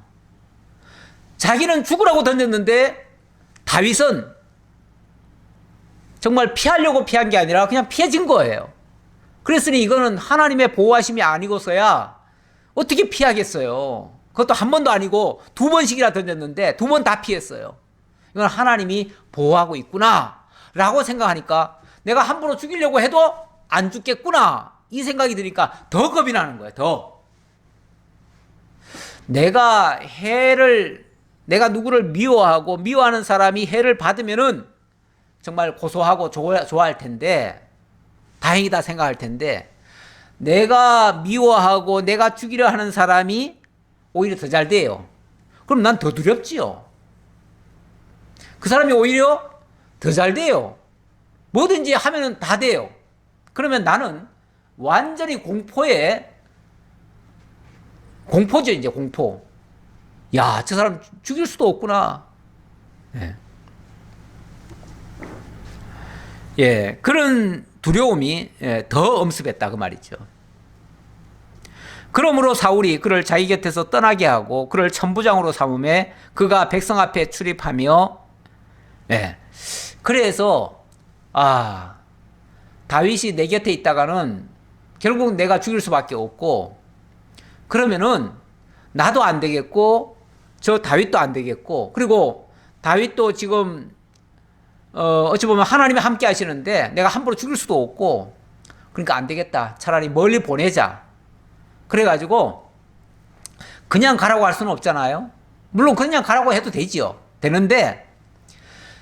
자기는 죽으라고 던졌는데 다윗은 정말 피하려고 피한 게 아니라 그냥 피해진 거예요. 그랬으니 이거는 하나님의 보호하심이 아니고서야 어떻게 피하겠어요. 그것도 한 번도 아니고 두 번씩이나 던졌는데 두 번 다 피했어요. 이건 하나님이 보호하고 있구나 라고 생각하니까 내가 함부로 죽이려고 해도 안 죽겠구나 이 생각이 드니까 더 겁이 나는 거예요. 더. 내가 누구를 미워하고 미워하는 사람이 해를 받으면은 정말 고소하고 좋아할 텐데, 다행이다 생각할 텐데, 내가 미워하고 내가 죽이려 하는 사람이 오히려 더 잘 돼요. 그럼 난 더 두렵지요. 그 사람이 오히려 더 잘 돼요. 뭐든지 하면은 다 돼요. 그러면 나는 완전히 공포죠, 이제 공포. 야, 저 사람 죽일 수도 없구나. 예. 예, 그런 두려움이 더 엄습했다 그 말이죠. 그러므로 사울이 그를 자기 곁에서 떠나게 하고 그를 천부장으로 삼음에 그가 백성 앞에 출입하며, 예, 그래서 다윗이 내 곁에 있다가는 결국 내가 죽일 수밖에 없고, 그러면은 나도 안 되겠고 저 다윗도 안 되겠고, 그리고 다윗도 지금 어찌 보면 하나님이 함께 하시는데 내가 함부로 죽일 수도 없고, 그러니까 안 되겠다. 차라리 멀리 보내자. 그래가지고 그냥 가라고 할 수는 없잖아요. 물론 그냥 가라고 해도 되지요. 되는데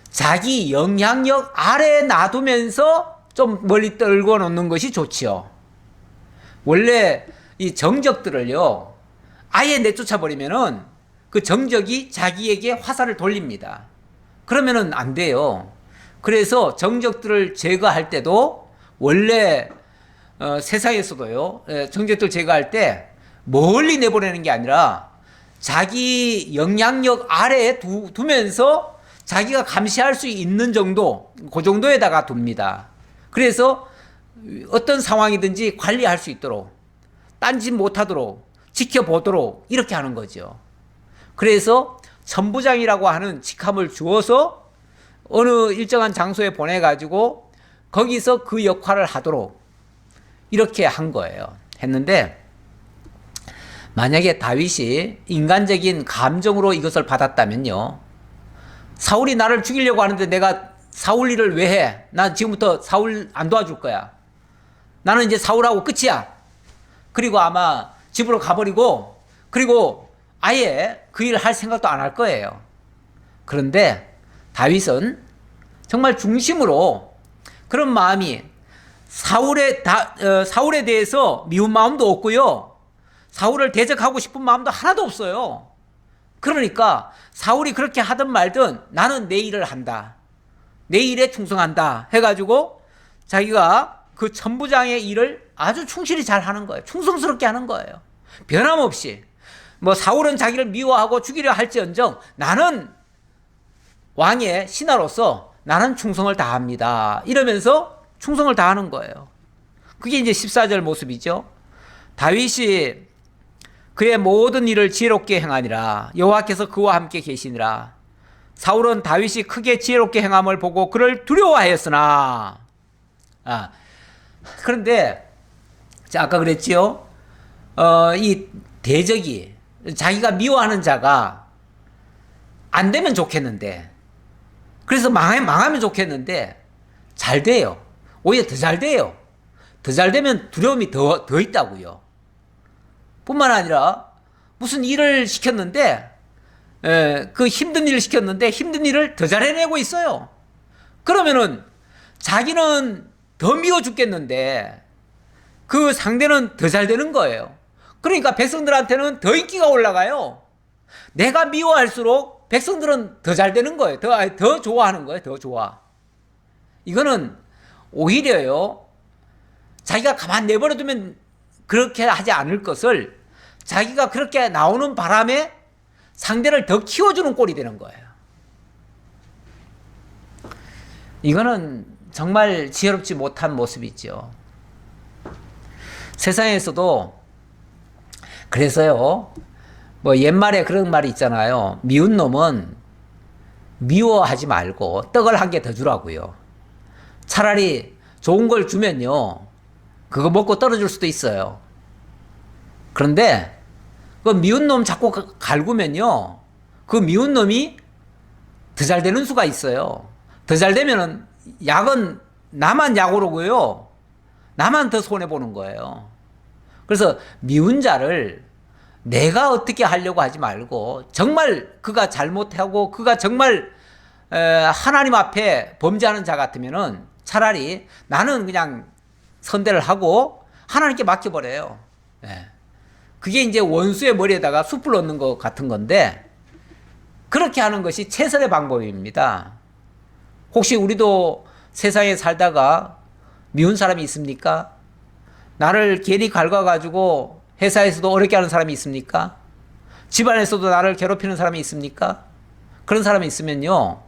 자기 영향력 아래에 놔두면서 좀 멀리 떨궈 놓는 것이 좋지요. 원래 이 정적들을요, 아예 내쫓아 버리면은 그 정적이 자기에게 화살을 돌립니다. 그러면은 안 돼요. 그래서 정적들을 제거할 때도 원래 세상에서도요, 정적들 제거할 때 멀리 내보내는 게 아니라 자기 영향력 아래에 두면서 자기가 감시할 수 있는 정도, 그 정도에다가 둡니다. 그래서 어떤 상황이든지 관리할 수 있도록, 딴짓 못하도록, 지켜보도록 이렇게 하는 거죠. 그래서 천부장이라고 하는 직함을 주어서 어느 일정한 장소에 보내가지고 거기서 그 역할을 하도록 이렇게 한 거예요. 했는데 만약에 다윗이 인간적인 감정으로 이것을 받았다면요, 사울이 나를 죽이려고 하는데 내가 사울 일을 왜 해? 난 지금부터 사울 안 도와줄 거야. 나는 이제 사울하고 끝이야. 그리고 아마 집으로 가버리고, 그리고 아예 그 일을 할 생각도 안 할 거예요. 그런데 다윗은 정말 중심으로 그런 마음이, 사울에 대해서 미운 마음도 없고요, 사울을 대적하고 싶은 마음도 하나도 없어요. 그러니까 사울이 그렇게 하든 말든 나는 내 일을 한다, 내 일에 충성한다 해가지고 자기가 그 천부장의 일을 아주 충실히 잘 하는 거예요. 충성스럽게 하는 거예요. 변함없이. 뭐 사울은 자기를 미워하고 죽이려 할지언정 나는 왕의 신하로서 나는 충성을 다합니다, 이러면서 충성을 다하는 거예요. 그게 이제 14절 모습이죠. 다윗이 그의 모든 일을 지혜롭게 행하니라. 여호와께서 그와 함께 계시니라. 사울은 다윗이 크게 지혜롭게 행함을 보고 그를 두려워하였으나, 그런데 아까 그랬지요. 이 대적이, 자기가 미워하는 자가 안 되면 좋겠는데, 그래서 망하면 좋겠는데 잘 돼요. 오히려 더 잘 돼요. 더 잘 되면 두려움이 더 있다고요. 뿐만 아니라 무슨 일을 시켰는데, 그 힘든 일을 시켰는데 힘든 일을 더 잘 해내고 있어요. 그러면은 자기는 더 미워 죽겠는데 그 상대는 더 잘 되는 거예요. 그러니까 백성들한테는 더 인기가 올라가요. 내가 미워할수록 백성들은 더 잘 되는 거예요. 더 좋아하는 거예요. 더 좋아. 이거는 오히려요, 자기가 가만 내버려두면 그렇게 하지 않을 것을 자기가 그렇게 나오는 바람에 상대를 더 키워주는 꼴이 되는 거예요. 이거는 정말 지혜롭지 못한 모습이죠. 세상에서도 그래서요, 뭐 옛말에 그런 말이 있잖아요. 미운 놈은 미워하지 말고 떡을 한 개 더 주라고요. 차라리 좋은 걸 주면요, 그거 먹고 떨어질 수도 있어요. 그런데 그 미운 놈 자꾸 갈구면요, 그 미운 놈이 더 잘 되는 수가 있어요. 더 잘 되면은 약은 나만 약 오르고요, 나만 더 손해보는 거예요. 그래서 미운 자를 내가 어떻게 하려고 하지 말고, 정말 그가 잘못하고 그가 정말 하나님 앞에 범죄하는 자 같으면은 차라리 나는 그냥 선대를 하고 하나님께 맡겨버려요. 그게 이제 원수의 머리에다가 숯불 넣는 것 같은 건데, 그렇게 하는 것이 최선의 방법입니다. 혹시 우리도 세상에 살다가 미운 사람이 있습니까? 나를 괜히 갉아가지고 회사에서도 어렵게 하는 사람이 있습니까? 집안에서도 나를 괴롭히는 사람이 있습니까? 그런 사람이 있으면요,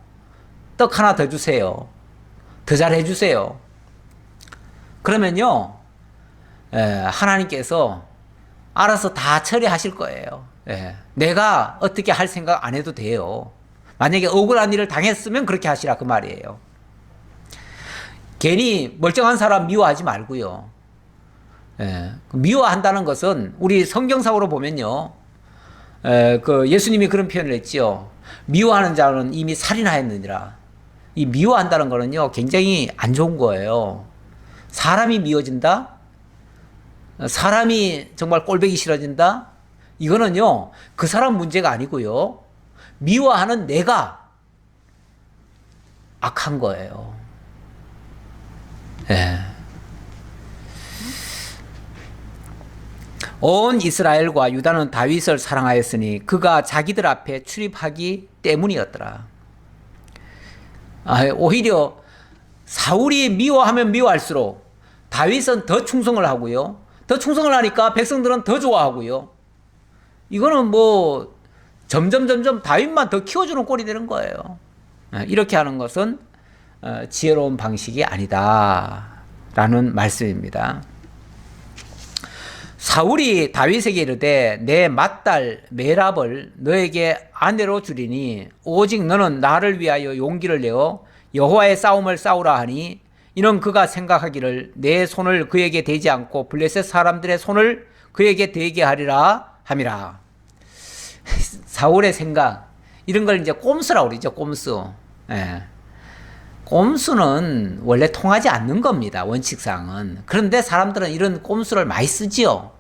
떡 하나 더 주세요. 더 잘해 주세요. 그러면요, 하나님께서 알아서 다 처리하실 거예요. 내가 어떻게 할 생각 안 해도 돼요. 만약에 억울한 일을 당했으면 그렇게 하시라, 그 말이에요. 괜히 멀쩡한 사람 미워하지 말고요. 미워한다는 것은 우리 성경상으로 보면요, 그 예수님이 그런 표현을 했지요. 미워하는 자는 이미 살인하였느니라. 이 미워한다는 거는요, 굉장히 안 좋은 거예요. 사람이 미워진다? 사람이 정말 꼴보기 싫어진다? 이거는요, 그 사람 문제가 아니고요, 미워하는 내가 악한 거예요. 온 이스라엘과 유다는 다윗을 사랑하였으니 그가 자기들 앞에 출입하기 때문이었더라. 오히려 사울이 미워하면 미워할수록 다윗은 더 충성을 하고요, 더 충성을 하니까 백성들은 더 좋아하고요. 이거는 뭐 점점 다윗만 더 키워주는 꼴이 되는 거예요. 이렇게 하는 것은 지혜로운 방식이 아니다라는 말씀입니다. 사울이 다윗에게 이르되 내 맏딸 메랍을 너에게 아내로 주리니 오직 너는 나를 위하여 용기를 내어 여호와의 싸움을 싸우라 하니, 이는 그가 생각하기를 내 손을 그에게 대지 않고 블레셋 사람들의 손을 그에게 대게 하리라 함이라. 사울의 생각, 이런 걸 이제 꼼수라고 그러죠. 꼼수. 꼼수는 원래 통하지 않는 겁니다, 원칙상은. 그런데 사람들은 이런 꼼수를 많이 쓰지요.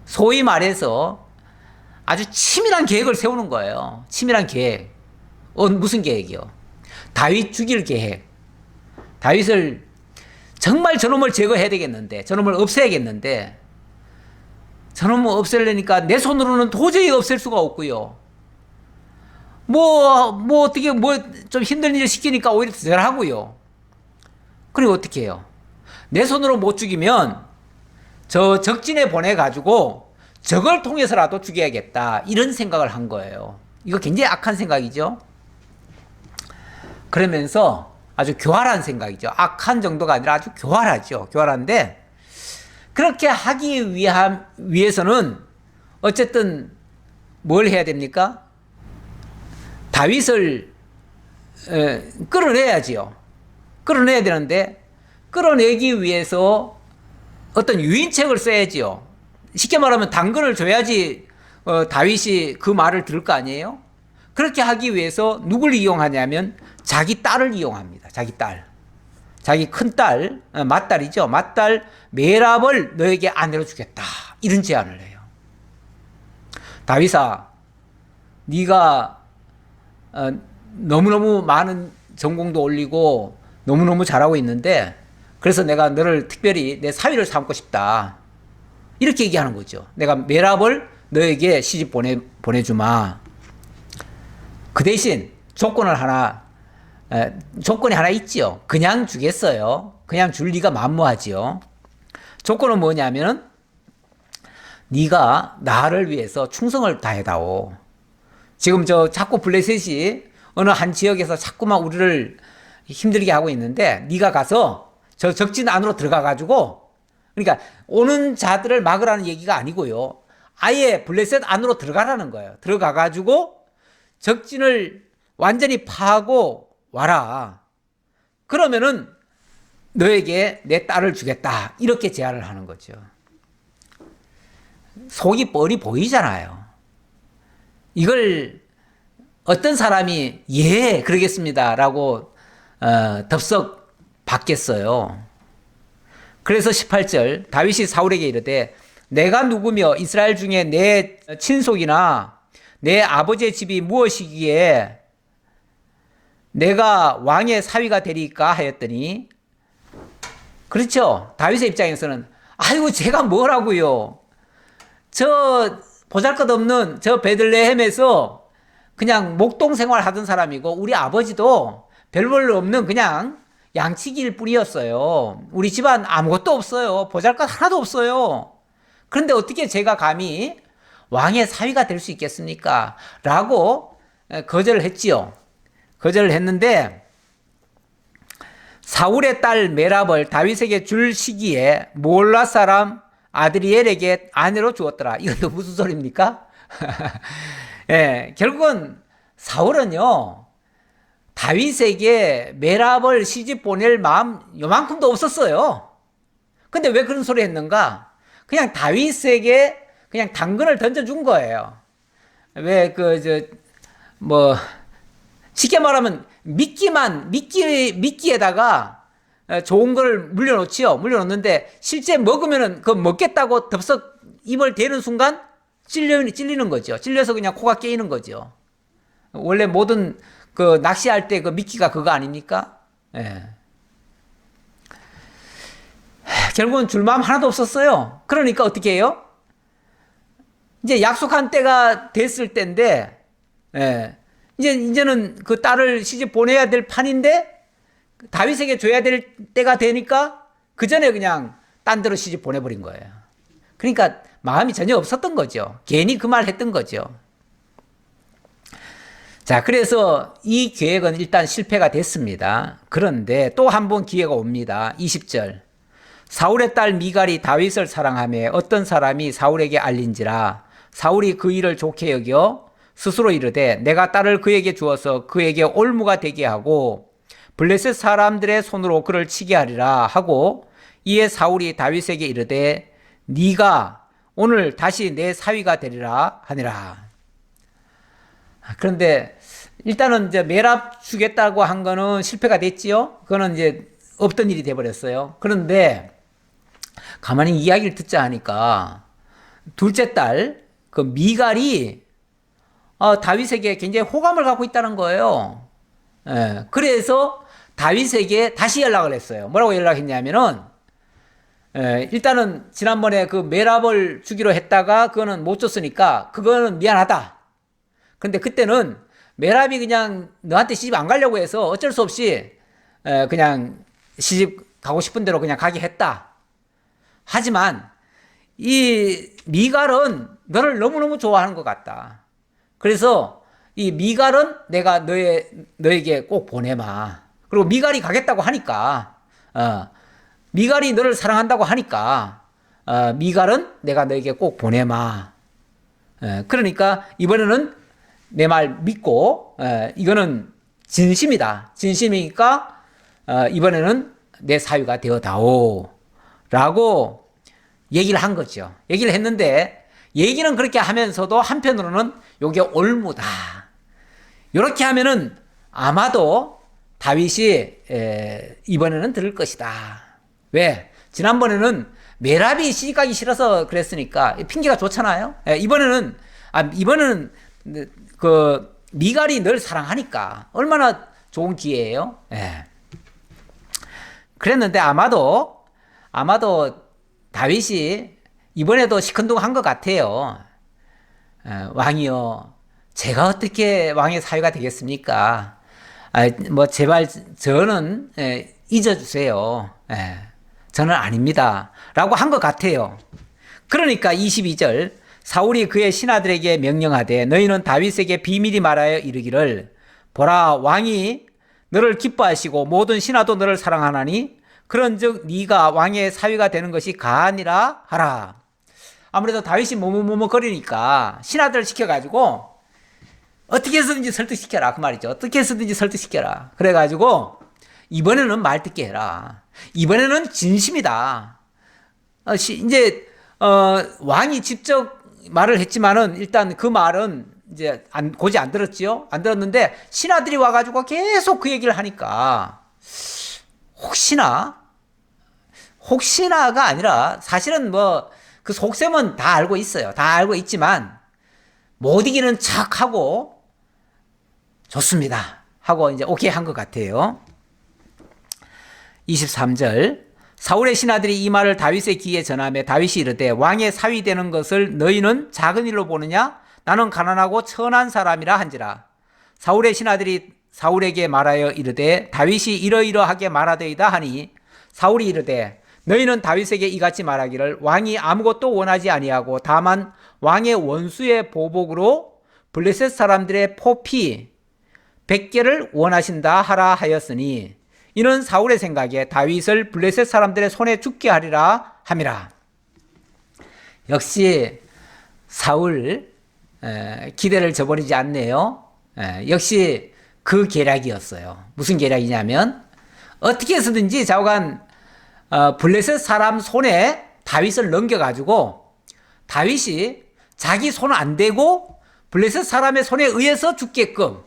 소위 말해서 아주 치밀한 계획을 세우는 거예요. 치밀한 계획. 무슨 계획이요? 다윗 죽일 계획. 다윗을 정말 저놈을 제거해야 되겠는데, 저놈을 없애야겠는데, 저놈을 없애려니까 내 손으로는 도저히 없앨 수가 없고요. 어떻게 좀 힘든 일을 시키니까 오히려 더 잘하고요. 그리고 어떻게 해요? 내 손으로 못 죽이면 저 적진에 보내가지고 적을 통해서라도 죽여야겠다, 이런 생각을 한 거예요. 이거 굉장히 악한 생각이죠. 그러면서 아주 교활한 생각이죠. 악한 정도가 아니라 아주 교활하죠. 교활한데, 그렇게 하기 위해서는 어쨌든 뭘 해야 됩니까? 다윗을 끌어내야지요. 끌어내야 되는데, 끌어내기 위해서 어떤 유인책을 써야지요. 쉽게 말하면 당근을 줘야지 다윗이 그 말을 들을 거 아니에요? 그렇게 하기 위해서 누굴 이용하냐면 자기 딸을 이용합니다. 자기 딸. 자기 큰딸, 맏딸이죠. 맏딸 메랍을 너에게 아내로 주겠다, 이런 제안을 해요. 다윗아, 네가 너무너무 많은 전공도 올리고 너무너무 잘하고 있는데, 그래서 내가 너를 특별히 내 사위를 삼고 싶다, 이렇게 얘기하는 거죠. 내가 메랍을 너에게 시집 보내주마. 그 대신 조건을 하나 조건이 하나 있지요. 그냥 주겠어요. 그냥 줄 리가 만무하지요. 조건은 뭐냐면은 네가 나를 위해서 충성을 다해다오. 지금 자꾸 블레셋이 어느 한 지역에서 자꾸만 우리를 힘들게 하고 있는데 네가 가서 저 적진 안으로 들어가 가지고, 그러니까 오는 자들을 막으라는 얘기가 아니고요. 아예 블레셋 안으로 들어가라는 거예요. 들어가 가지고 적진을 완전히 파하고 와라. 그러면은 너에게 내 딸을 주겠다. 이렇게 제안을 하는 거죠. 속이 뻔히 보이잖아요. 이걸 어떤 사람이 예 그러겠습니다 라고 덥석 받겠어요. 그래서 18절 다윗이 사울에게 이르되 내가 누구며 이스라엘 중에 내 친속이나 내 아버지의 집이 무엇이기에 내가 왕의 사위가 되리까 하였더니, 그렇죠. 다윗의 입장에서는 아이고 제가 뭐라고요. 저 보잘것없는 저 베들레헴에서 그냥 목동 생활 하던 사람이고 우리 아버지도 별 없는 그냥 양치기일 뿐이었어요. 우리 집안 아무것도 없어요. 보잘것 하나도 없어요. 그런데 어떻게 제가 감히 왕의 사위가 될 수 있겠습니까? 라고 거절을 했지요. 거절을 했는데 사울의 딸 메랍을 다윗에게 줄 시기에 몰라 사람 아드리엘에게 아내로 주었더라. 이건 또 무슨 소리입니까? 예, 결국은 사울은요 다윗에게 메랍을 시집 보낼 마음 요만큼도 없었어요. 근데 왜 그런 소리 했는가? 그냥 다윗에게 그냥 당근을 던져준 거예요. 왜 쉽게 말하면 미끼에다가 좋은 걸 물려놓지요. 물려놓는데 실제 먹으면은 그 먹겠다고 덥석 입을 대는 순간 찔리는 거죠. 찔려서 그냥 코가 깨이는 거죠. 원래 모든 그 낚시할 때 그 미끼가 그거 아닙니까? 예. 결국은 줄 마음 하나도 없었어요. 그러니까 어떻게 해요? 이제 약속한 때가 됐을 때인데, 예. 이제는 그 딸을 시집 보내야 될 판인데 다윗에게 줘야 될 때가 되니까 그 전에 그냥 딴 데로 시집 보내버린 거예요. 그러니까 마음이 전혀 없었던 거죠. 괜히 그 말 했던 거죠. 자, 그래서 이 계획은 일단 실패가 됐습니다. 그런데 또 한 번 기회가 옵니다. 20절. 사울의 딸 미갈이 다윗을 사랑하며 어떤 사람이 사울에게 알린지라 사울이 그 일을 좋게 여겨 스스로 이르되 내가 딸을 그에게 주어서 그에게 올무가 되게 하고 블레셋 사람들의 손으로 그를 치게 하리라 하고 이에 사울이 다윗에게 이르되 네가 오늘 다시 내 사위가 되리라 하니라. 그런데 일단은 이제 메랍 주겠다고 한 거는 실패가 됐지요. 그거는 이제 없던 일이 돼버렸어요. 그런데 가만히 이야기를 듣자 하니까 둘째 딸 그 미갈이 다윗에게 굉장히 호감을 갖고 있다는 거예요. 예, 그래서 다윗에게 다시 연락을 했어요. 뭐라고 연락했냐면은 일단은 지난번에 그 메랍을 주기로 했다가 그거는 못 줬으니까 그거는 미안하다. 근데 그때는 메랍이 그냥 너한테 시집 안 가려고 해서 어쩔 수 없이 그냥 시집 가고 싶은 대로 그냥 가게 했다. 하지만 이 미갈은 너를 너무너무 좋아하는 것 같다. 그래서 이 미갈은 내가 너에게 꼭 보내마. 그리고 미갈이 가겠다고 하니까 미갈이 너를 사랑한다고 하니까 미갈은 내가 너에게 꼭 보내마. 그러니까 이번에는 내 말 믿고 이거는 진심이다. 진심이니까 이번에는 내 사위가 되어다오 라고 얘기를 한 거죠. 얘기를 했는데 얘기는 그렇게 하면서도 한편으로는 요게 올무다. 이렇게 하면은 아마도 다윗이 이번에는 들을 것이다. 왜? 지난번에는 메랍이 시집가기 싫어서 그랬으니까 핑계가 좋잖아요. 이번에는 그 미갈이 널 사랑하니까 얼마나 좋은 기회예요. 그랬는데 아마도 다윗이 이번에도 시큰둥한 것 같아요. 왕이요, 제가 어떻게 왕의 사위가 되겠습니까? 뭐 제발 저는 잊어주세요. 저는 아닙니다. 라고 한 것 같아요. 그러니까 22절 사울이 그의 신하들에게 명령하되 너희는 다윗에게 비밀히 말하여 이르기를 보라 왕이 너를 기뻐하시고 모든 신하도 너를 사랑하나니 그런즉 네가 왕의 사위가 되는 것이 가하니라 하라. 아무래도 다윗이 머뭇머뭇거리니까 신하들을 시켜가지고 어떻게 해서든지 설득시켜라 그 말이죠. 어떻게 해서든지 설득시켜라. 그래가지고 이번에는 말 듣게 해라. 이번에는 진심이다. 이제 왕이 직접 말을 했지만은 일단 그 말은 이제 고지 안 들었지요. 안 들었는데 신하들이 와가지고 계속 그 얘기를 하니까 혹시나가 아니라 사실은 뭐 그 속셈은 다 알고 있어요. 다 알고 있지만 못 이기는 척하고 좋습니다 하고 이제 오케이 한 것 같아요. 23절 사울의 신하들이 이 말을 다윗의 귀에 전하며 다윗이 이르되 왕의 사위 되는 것을 너희는 작은 일로 보느냐? 나는 가난하고 천한 사람이라 한지라. 사울의 신하들이 사울에게 말하여 이르되 다윗이 이러이러하게 말하되이다 하니 사울이 이르되 너희는 다윗에게 이같이 말하기를 왕이 아무것도 원하지 아니하고 다만 왕의 원수의 보복으로 블레셋 사람들의 포피 100개를 원하신다 하라 하였으니 이는 사울의 생각에 다윗을 블레셋 사람들의 손에 죽게 하리라 함이라. 역시 사울 기대를 저버리지 않네요. 역시 그 계략이었어요. 무슨 계략이냐면 어떻게 해서든지 좌우간 블레셋 사람 손에 다윗을 넘겨가지고 다윗이 자기 손 안 대고 블레셋 사람의 손에 의해서 죽게끔.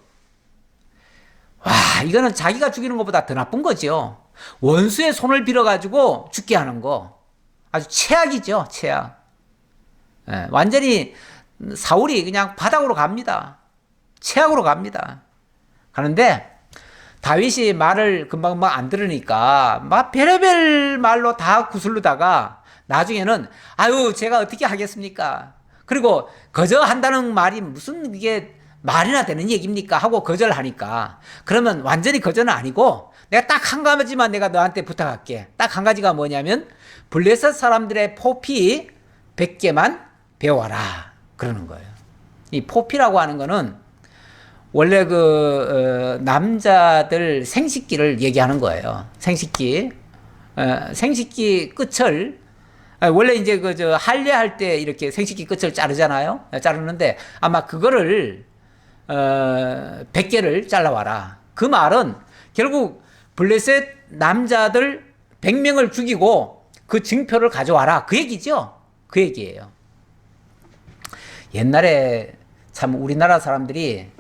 와, 이거는 자기가 죽이는 것보다 더 나쁜 거죠. 원수의 손을 빌어가지고 죽게 하는 거. 아주 최악이죠, 최악. 완전히 사울이 그냥 바닥으로 갑니다. 최악으로 갑니다. 가는데 다윗이 말을 금방금방 안 들으니까 막 별의별 말로 다 구슬르다가 나중에는 아유 제가 어떻게 하겠습니까? 그리고 거절한다는 말이 무슨 이게 말이나 되는 얘기입니까? 하고 거절하니까 그러면 완전히 거절은 아니고 내가 딱 한 가지만 내가 너한테 부탁할게. 딱 한 가지가 뭐냐면 블레셋 사람들의 포피 100개만 배워라. 그러는 거예요. 이 포피라고 하는 거는 원래 남자들 생식기를 얘기하는 거예요. 생식기 끝을 원래 이제 할례할 때 이렇게 생식기 끝을 자르잖아요. 자르는데 아마 그거를 100개를 잘라와라. 그 말은 결국 블레셋 남자들 100명을 죽이고 그 증표를 가져와라. 그 얘기죠. 그 얘기예요. 옛날에 참 우리나라 사람들이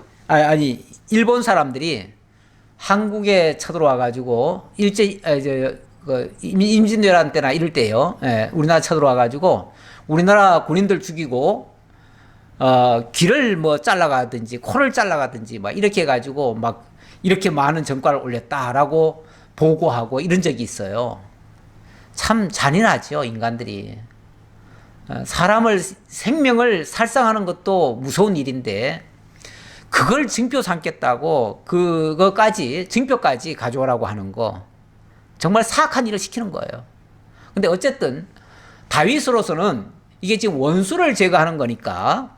일본 사람들이 한국에 쳐들어와가지고 임진왜란 때나 이럴 때요. 우리나라 쳐들어와가지고 우리나라 군인들 죽이고 귀를 뭐 잘라가든지 코를 잘라가든지 막 이렇게 해가지고 막 이렇게 많은 전과를 올렸다라고 보고하고 이런 적이 있어요. 참 잔인하죠, 인간들이. 사람을 생명을 살상하는 것도 무서운 일인데 그걸 증표 삼겠다고 그거까지 증표까지 가져오라고 하는 거 정말 사악한 일을 시키는 거예요. 근데 어쨌든 다윗으로서는 이게 지금 원수를 제거하는 거니까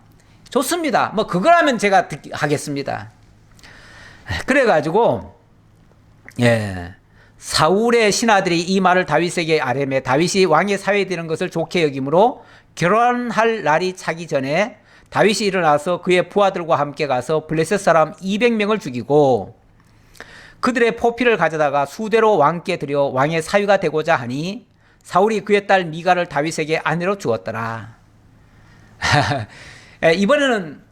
좋습니다. 뭐 그거라면 제가 하겠습니다. 그래가지고 사울의 신하들이 이 말을 다윗에게 아뢰매 다윗이 왕의 사위에 되는 것을 좋게 여김으로 결혼할 날이 차기 전에 다윗이 일어나서 그의 부하들과 함께 가서 블레셋 사람 200명을 죽이고 그들의 포피를 가져다가 수대로 왕께 드려 왕의 사위가 되고자 하니 사울이 그의 딸 미가를 다윗에게 아내로 주었더라. 이번에는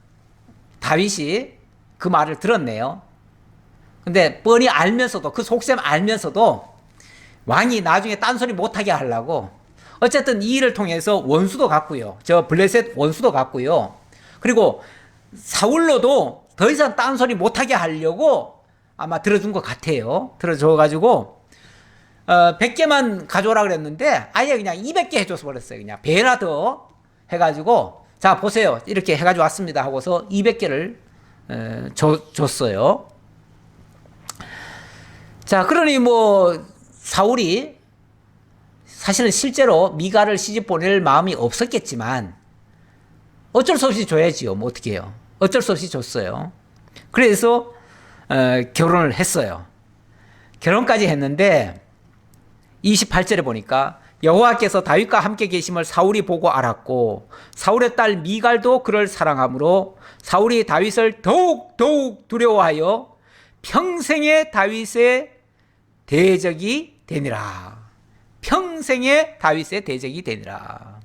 다윗이 그 말을 들었네요. 근데 뻔히 알면서도 그 속셈 알면서도 왕이 나중에 딴소리 못하게 하려고 어쨌든 이 일을 통해서 원수도 갖고요. 저 블레셋 원수도 갖고요. 그리고 사울로도 더 이상 딴소리 못하게 하려고 아마 들어준 것 같아요. 들어줘가지고 100개만 가져오라 그랬는데 아예 그냥 200개 해줘서 버렸어요. 그냥 배나 더 해가지고 자 보세요. 이렇게 해가지고 왔습니다 하고서 200개를 줬어요. 자, 그러니 뭐 사울이 사실은 실제로 미갈을 시집 보낼 마음이 없었겠지만 어쩔 수 없이 줘야지요. 뭐 어떻게 해요. 어쩔 수 없이 줬어요. 그래서 결혼을 했어요. 결혼까지 했는데 28절에 보니까 여호와께서 다윗과 함께 계심을 사울이 보고 알았고 사울의 딸 미갈도 그를 사랑하므로 사울이 다윗을 더욱 두려워하여 평생의 다윗의 대적이 되니라. 평생의 다윗의 대적이 되니라.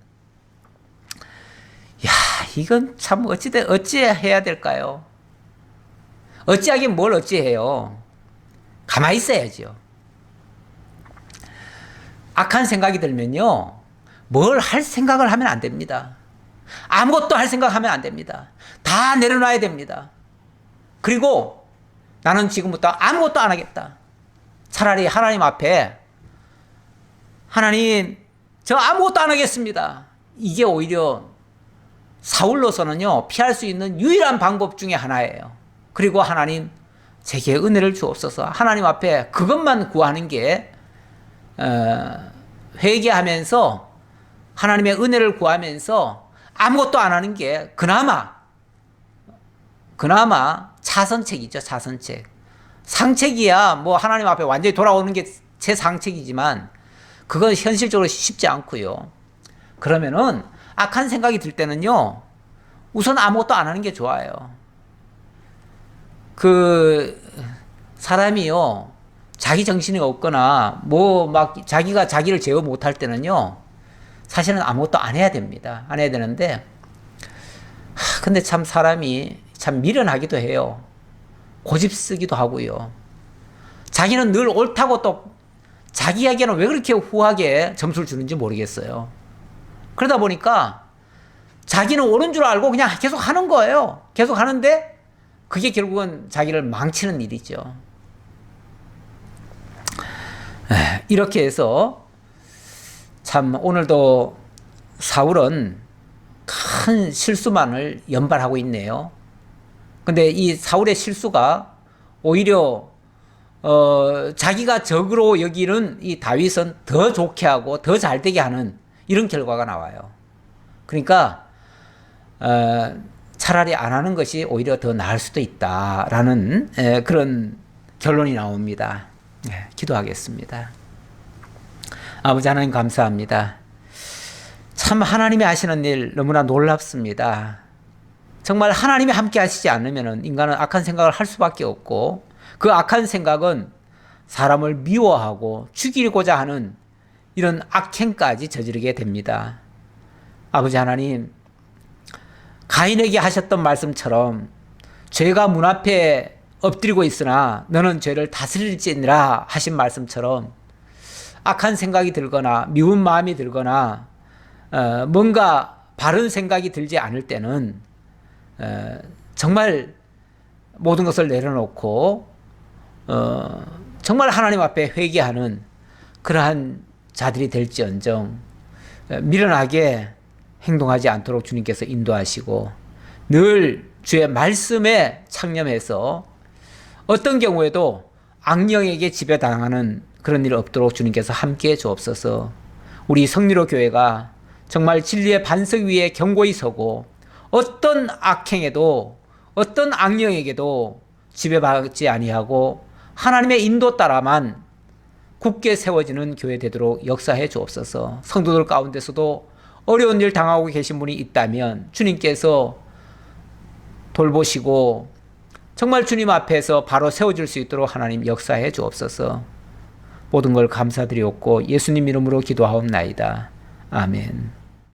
야, 이건 참 어찌해야 될까요? 어찌하긴 뭘 어찌해요. 가만히 있어야죠. 악한 생각이 들면요, 뭘 할 생각을 하면 안 됩니다. 아무것도 할 생각하면 안 됩니다. 다 내려놔야 됩니다. 그리고 나는 지금부터 아무것도 안 하겠다. 차라리 하나님 앞에 하나님, 저 아무것도 안 하겠습니다. 이게 오히려 사울로서는요, 피할 수 있는 유일한 방법 중에 하나예요. 그리고 하나님, 제게 은혜를 주옵소서. 하나님 앞에 그것만 구하는 게 회개하면서 하나님의 은혜를 구하면서 아무것도 안 하는 게 그나마 차선책이죠. 차선책. 상책이야 뭐 하나님 앞에 완전히 돌아오는 게 제 상책이지만 그건 현실적으로 쉽지 않고요. 그러면은 악한 생각이 들 때는요, 우선 아무것도 안 하는 게 좋아요. 사람이요, 자기 정신이 없거나 뭐 막 자기가 자기를 제어 못할 때는요, 사실은 아무것도 안 해야 됩니다. 안 해야 되는데 근데 참 사람이 참 미련하기도 해요. 고집 쓰기도 하고요. 자기는 늘 옳다고 또 자기에게는 왜 그렇게 후하게 점수를 주는지 모르겠어요. 그러다 보니까 자기는 옳은 줄 알고 그냥 계속 하는 거예요. 계속 하는데 그게 결국은 자기를 망치는 일이죠. 이렇게 해서 참 오늘도 사울은 큰 실수만을 연발하고 있네요. 근데 이 사울의 실수가 오히려 자기가 적으로 여기는 이 다윗은 더 좋게 하고 더 잘되게 하는 이런 결과가 나와요. 그러니까 차라리 안 하는 것이 오히려 더 나을 수도 있다라는 그런 결론이 나옵니다. 기도하겠습니다. 아버지 하나님 감사합니다. 참 하나님이 하시는 일 너무나 놀랍습니다. 정말 하나님이 함께 하시지 않으면 인간은 악한 생각을 할 수밖에 없고 그 악한 생각은 사람을 미워하고 죽이고자 하는 이런 악행까지 저지르게 됩니다. 아버지 하나님, 가인에게 하셨던 말씀처럼 죄가 문 앞에 엎드리고 있으나 너는 죄를 다스릴지니라 하신 말씀처럼 악한 생각이 들거나 미운 마음이 들거나 뭔가 바른 생각이 들지 않을 때는 정말 모든 것을 내려놓고 정말 하나님 앞에 회개하는 그러한 자들이 될지언정 미련하게 행동하지 않도록 주님께서 인도하시고 늘 주의 말씀에 창념해서 어떤 경우에도 악령에게 지배당하는 그런 일 없도록 주님께서 함께해 주옵소서. 우리 성리로 교회가 정말 진리의 반석 위에 견고히 서고 어떤 악행에도 어떤 악령에게도 지배받지 아니하고 하나님의 인도 따라만 굳게 세워지는 교회 되도록 역사해 주옵소서. 성도들 가운데서도 어려운 일 당하고 계신 분이 있다면 주님께서 돌보시고 정말 주님 앞에서 바로 세워질 수 있도록 하나님 역사해 주옵소서. 모든 걸 감사드리옵고 예수님 이름으로 기도하옵나이다. 아멘.